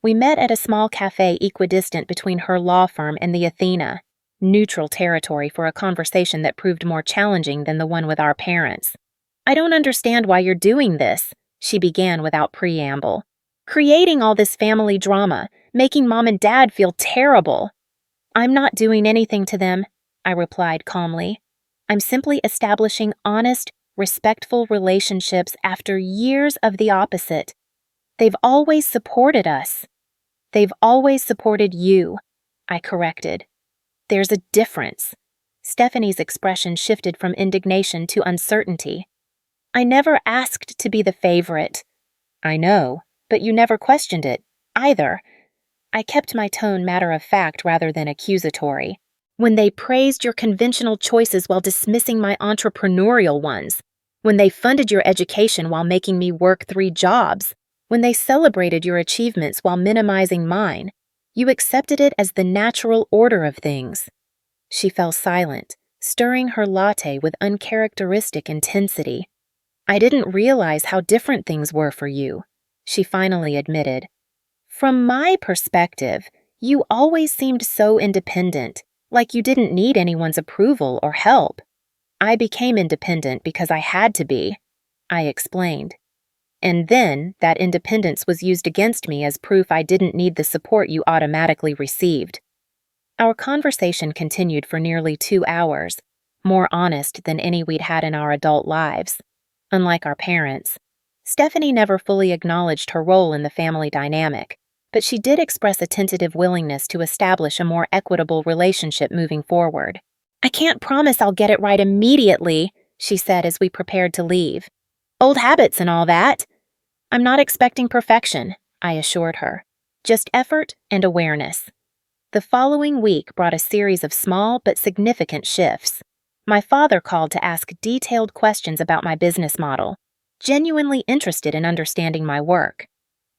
Speaker 1: We met at a small cafe equidistant between her law firm and the Athena, neutral territory for a conversation that proved more challenging than the one with our parents. I don't understand why you're doing this, she began without preamble. "Creating all this family drama, making Mom and Dad feel terrible." "I'm not doing anything to them," I replied calmly. "I'm simply establishing honest, respectful relationships after years of the opposite. They've always supported us." "They've always supported you," I corrected. "There's a difference." Stephanie's expression shifted from indignation to uncertainty. "I never asked to be the favorite." "I know, but you never questioned it, either." I kept my tone matter-of-fact rather than accusatory. "When they praised your conventional choices while dismissing my entrepreneurial ones. When they funded your education while making me work 3 jobs. When they celebrated your achievements while minimizing mine. You accepted it as the natural order of things." She fell silent, stirring her latte with uncharacteristic intensity. "I didn't realize how different things were for you," she finally admitted. "From my perspective, you always seemed so independent, like you didn't need anyone's approval or help." "I became independent because I had to be," I explained. "And then that independence was used against me as proof I didn't need the support you automatically received." Our conversation continued for nearly 2 hours, more honest than any we'd had in our adult lives. Unlike our parents, Stephanie never fully acknowledged her role in the family dynamic, but she did express a tentative willingness to establish a more equitable relationship moving forward. "I can't promise I'll get it right immediately," she said as we prepared to leave. "Old habits and all that." "I'm not expecting perfection," I assured her. "Just effort and awareness." The following week brought a series of small but significant shifts. My father called to ask detailed questions about my business model, genuinely interested in understanding my work.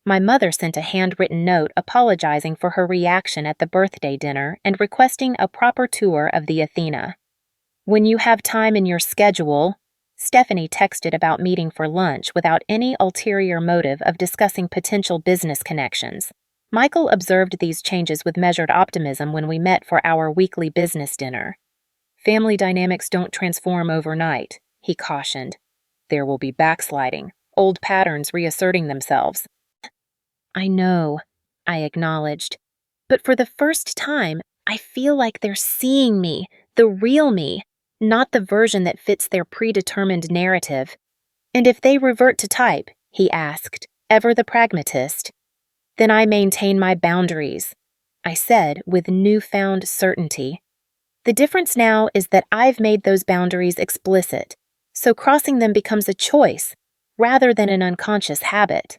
Speaker 1: My mother sent a handwritten note apologizing for her reaction at the birthday dinner and requesting a proper tour of the Athena. "When you have time in your schedule," Stephanie texted about meeting for lunch without any ulterior motive of discussing potential business connections. Michael observed these changes with measured optimism when we met for our weekly business dinner. "Family dynamics don't transform overnight," he cautioned. "There will be backsliding, old patterns reasserting themselves." "I know," I acknowledged. "But for the first time, I feel like they're seeing me, the real me, not the version that fits their predetermined narrative." "And if they revert to type," he asked, ever the pragmatist. "Then I maintain my boundaries," I said with newfound certainty. "The difference now is that I've made those boundaries explicit, so crossing them becomes a choice, rather than an unconscious habit."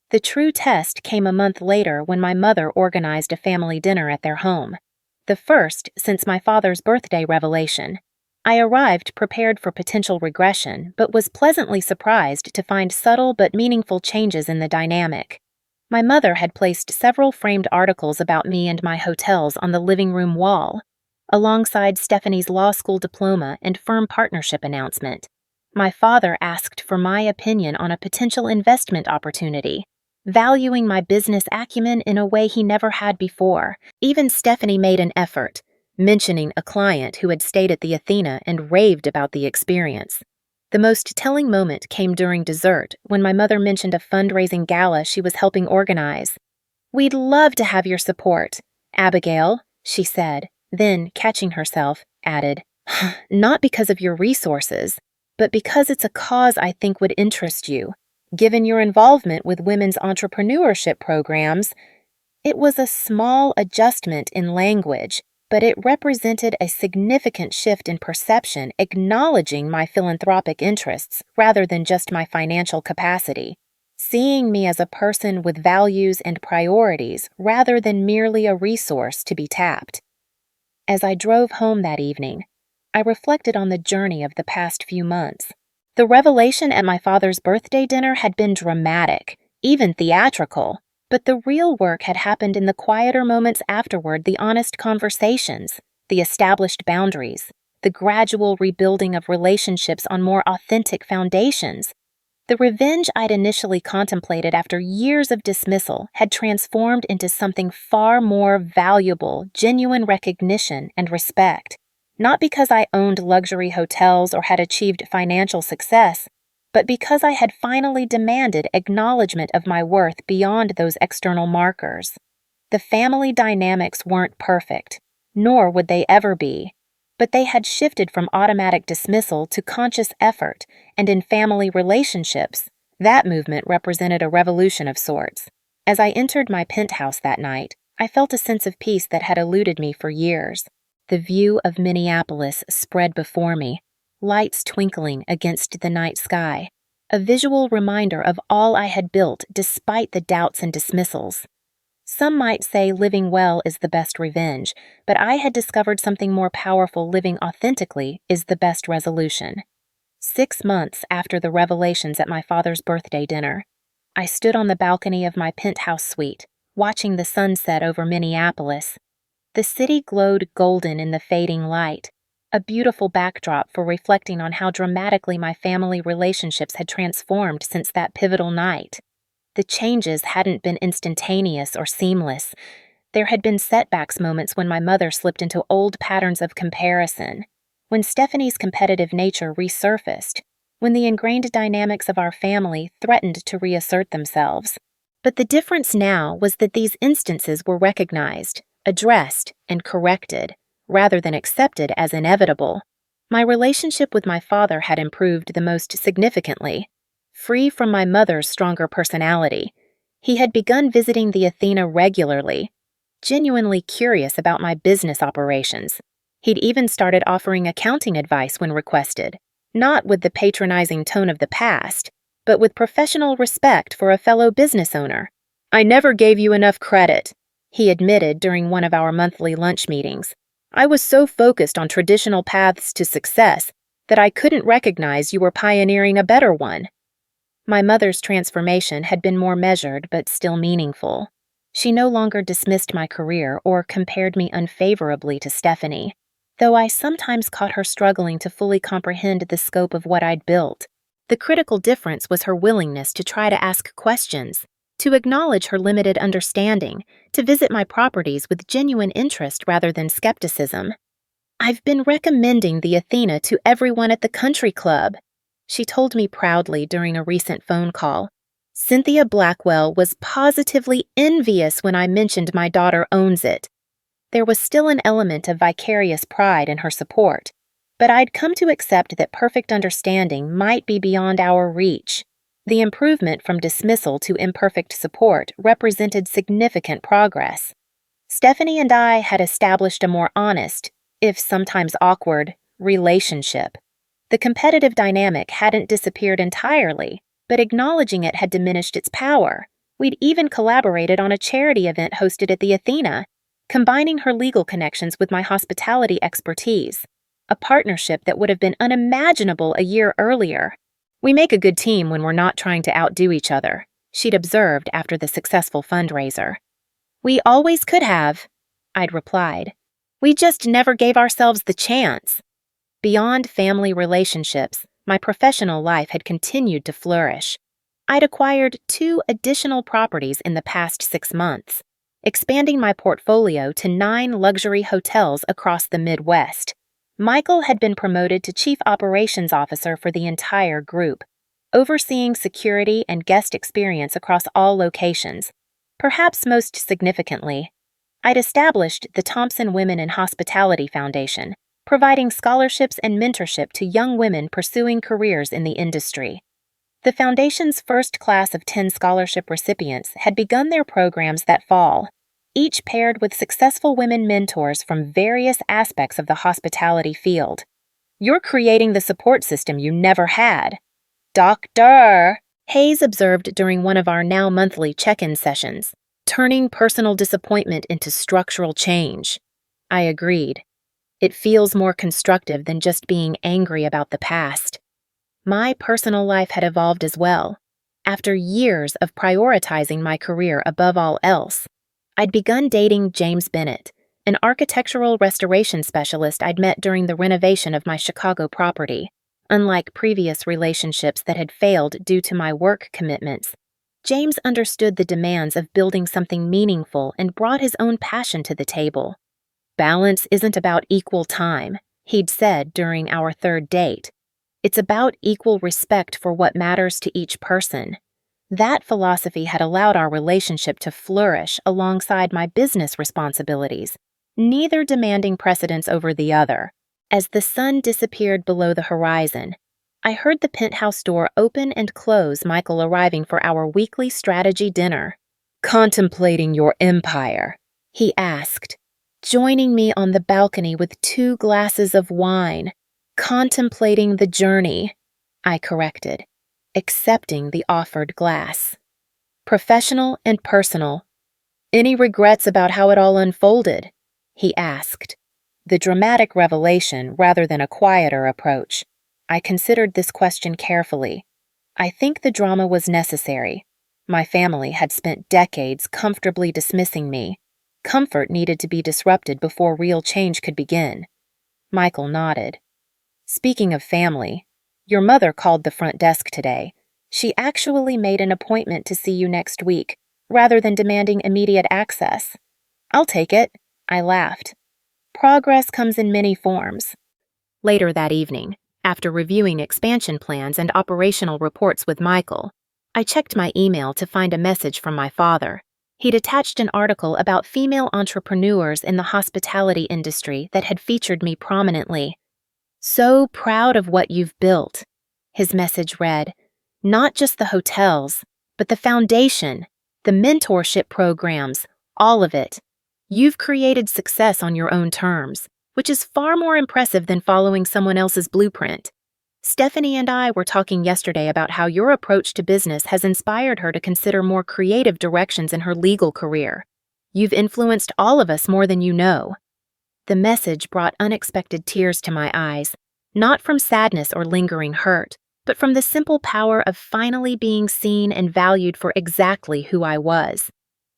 Speaker 1: The true test came a month later when my mother organized a family dinner at their home, the first since my father's birthday revelation. I arrived prepared for potential regression, but was pleasantly surprised to find subtle but meaningful changes in the dynamic. My mother had placed several framed articles about me and my hotels on the living room wall, alongside Stephanie's law school diploma and firm partnership announcement. My father asked for my opinion on a potential investment opportunity, valuing my business acumen in a way he never had before. Even Stephanie made an effort, mentioning a client who had stayed at the Athena and raved about the experience. The most telling moment came during dessert when my mother mentioned a fundraising gala she was helping organize. "We'd love to have your support, Abigail," she said, then, catching herself, added, "Not because of your resources, but because it's a cause I think would interest you, given your involvement with women's entrepreneurship programs." It was a small adjustment in language, but it represented a significant shift in perception, acknowledging my philanthropic interests rather than just my financial capacity, seeing me as a person with values and priorities rather than merely a resource to be tapped. As I drove home that evening, I reflected on the journey of the past few months. The revelation at my father's birthday dinner had been dramatic, even theatrical. But the real work had happened in the quieter moments afterward, the honest conversations, the established boundaries, the gradual rebuilding of relationships on more authentic foundations. The revenge I'd initially contemplated after years of dismissal had transformed into something far more valuable, genuine recognition and respect. Not because I owned luxury hotels or had achieved financial success, but because I had finally demanded acknowledgement of my worth beyond those external markers. The family dynamics weren't perfect, nor would they ever be, but they had shifted from automatic dismissal to conscious effort, and in family relationships, that movement represented a revolution of sorts. As I entered my penthouse that night, I felt a sense of peace that had eluded me for years. The view of Minneapolis spread before me, lights twinkling against the night sky, a visual reminder of all I had built despite the doubts and dismissals. Some might say living well is the best revenge, but I had discovered something more powerful: living authentically is the best resolution. 6 months after the revelations at my father's birthday dinner, I stood on the balcony of my penthouse suite, watching the sunset over Minneapolis. The city glowed golden in the fading light, a beautiful backdrop for reflecting on how dramatically my family relationships had transformed since that pivotal night. The changes hadn't been instantaneous or seamless. There had been setbacks, moments when my mother slipped into old patterns of comparison, when Stephanie's competitive nature resurfaced, when the ingrained dynamics of our family threatened to reassert themselves. But the difference now was that these instances were recognized, addressed, and corrected, rather than accepted as inevitable. My relationship with my father had improved the most significantly. Free from my mother's stronger personality, he had begun visiting the Athena regularly, genuinely curious about my business operations. He'd even started offering accounting advice when requested, not with the patronizing tone of the past, but with professional respect for a fellow business owner. "I never gave you enough credit," he admitted during one of our monthly lunch meetings. "I was so focused on traditional paths to success that I couldn't recognize you were pioneering a better one." My mother's transformation had been more measured but still meaningful. She no longer dismissed my career or compared me unfavorably to Stephanie, though I sometimes caught her struggling to fully comprehend the scope of what I'd built. The critical difference was her willingness to try to ask questions, to acknowledge her limited understanding, to visit my properties with genuine interest rather than skepticism. "I've been recommending the Athena to everyone at the country club," she told me proudly during a recent phone call. "Cynthia Blackwell was positively envious when I mentioned my daughter owns it." There was still an element of vicarious pride in her support, but I'd come to accept that perfect understanding might be beyond our reach. The improvement from dismissal to imperfect support represented significant progress. Stephanie and I had established a more honest, if sometimes awkward, relationship. The competitive dynamic hadn't disappeared entirely, but acknowledging it had diminished its power. We'd even collaborated on a charity event hosted at the Athena, combining her legal connections with my hospitality expertise, a partnership that would have been unimaginable a year earlier. "We make a good team when we're not trying to outdo each other," she'd observed after the successful fundraiser. "We always could have," I'd replied. "We just never gave ourselves the chance." Beyond family relationships, my professional life had continued to flourish. I'd acquired 2 additional properties in the past 6 months, expanding my portfolio to 9 luxury hotels across the Midwest. Michael had been promoted to Chief Operations Officer for the entire group, overseeing security and guest experience across all locations. Perhaps most significantly, I'd established the Thompson Women in Hospitality Foundation, providing scholarships and mentorship to young women pursuing careers in the industry. The foundation's first class of 10 scholarship recipients had begun their programs that fall, each paired with successful women mentors from various aspects of the hospitality field. "You're creating the support system you never had." "Dr. Hayes observed during one of our now monthly check-in sessions, "turning personal disappointment into structural change." I agreed. It feels more constructive than just being angry about the past. My personal life had evolved as well. After years of prioritizing my career above all else, I'd begun dating James Bennett, an architectural restoration specialist I'd met during the renovation of my Chicago property. Unlike previous relationships that had failed due to my work commitments, James understood the demands of building something meaningful and brought his own passion to the table. "Balance isn't about equal time," he'd said during our 3rd date. It's about equal respect for what matters to each person. That philosophy had allowed our relationship to flourish alongside my business responsibilities, neither demanding precedence over the other. As the sun disappeared below the horizon, I heard the penthouse door open and close, Michael arriving for our weekly strategy dinner. "Contemplating your empire?" he asked, joining me on the balcony with 2 glasses of wine. "Contemplating the journey," I corrected, accepting the offered glass. "Professional and personal. Any regrets about how it all unfolded?" he asked. The dramatic revelation rather than a quieter approach. I considered this question carefully. I think the drama was necessary. My family had spent decades comfortably dismissing me. Comfort needed to be disrupted before real change could begin. Michael nodded. "Speaking of family, your mother called the front desk today. She actually made an appointment to see you next week, rather than demanding immediate access." "I'll take it," I laughed. Progress comes in many forms. Later that evening, after reviewing expansion plans and operational reports with Michael, I checked my email to find a message from my father. He'd attached an article about female entrepreneurs in the hospitality industry that had featured me prominently. "So proud of what you've built," his message read. "Not just the hotels, but the foundation, the mentorship programs, all of it. You've created success on your own terms, which is far more impressive than following someone else's blueprint. Stephanie and I were talking yesterday about how your approach to business has inspired her to consider more creative directions in her legal career. You've influenced all of us more than you know." The message brought unexpected tears to my eyes, not from sadness or lingering hurt, but from the simple power of finally being seen and valued for exactly who I was.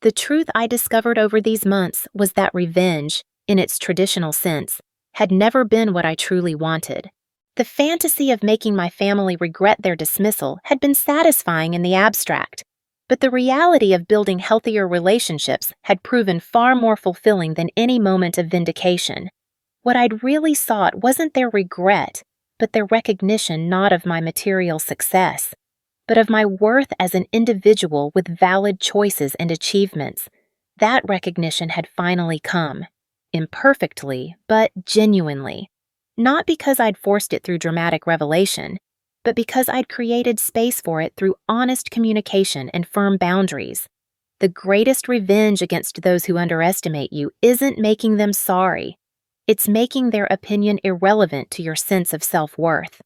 Speaker 1: The truth I discovered over these months was that revenge, in its traditional sense, had never been what I truly wanted. The fantasy of making my family regret their dismissal had been satisfying in the abstract, but the reality of building healthier relationships had proven far more fulfilling than any moment of vindication. What I'd really sought wasn't their regret, but their recognition not of my material success, but of my worth as an individual with valid choices and achievements. That recognition had finally come, imperfectly, but genuinely. Not because I'd forced it through dramatic revelation, but because I'd created space for it through honest communication and firm boundaries. The greatest revenge against those who underestimate you isn't making them sorry. It's making their opinion irrelevant to your sense of self-worth.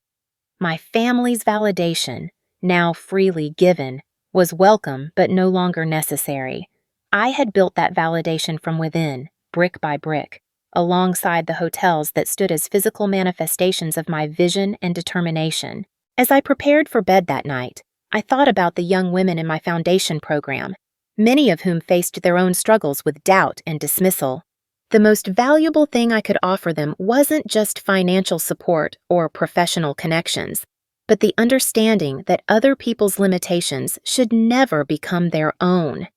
Speaker 1: My family's validation, now freely given, was welcome but no longer necessary. I had built that validation from within, brick by brick, alongside the hotels that stood as physical manifestations of my vision and determination. As I prepared for bed that night, I thought about the young women in my foundation program, many of whom faced their own struggles with doubt and dismissal. The most valuable thing I could offer them wasn't just financial support or professional connections, but the understanding that other people's limitations should never become their own.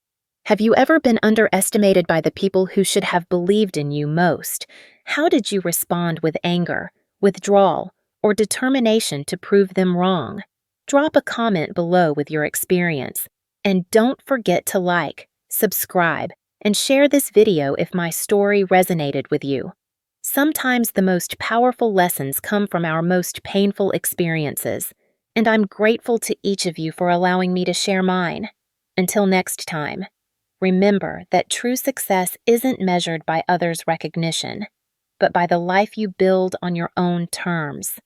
Speaker 1: Have you ever been underestimated by the people who should have believed in you most? How did you respond with anger, withdrawal, or determination to prove them wrong? Drop a comment below with your experience. And don't forget to like, subscribe, and share this video if my story resonated with you. Sometimes the most powerful lessons come from our most painful experiences, and I'm grateful to each of you for allowing me to share mine. Until next time, remember that true success isn't measured by others' recognition, but by the life you build on your own terms.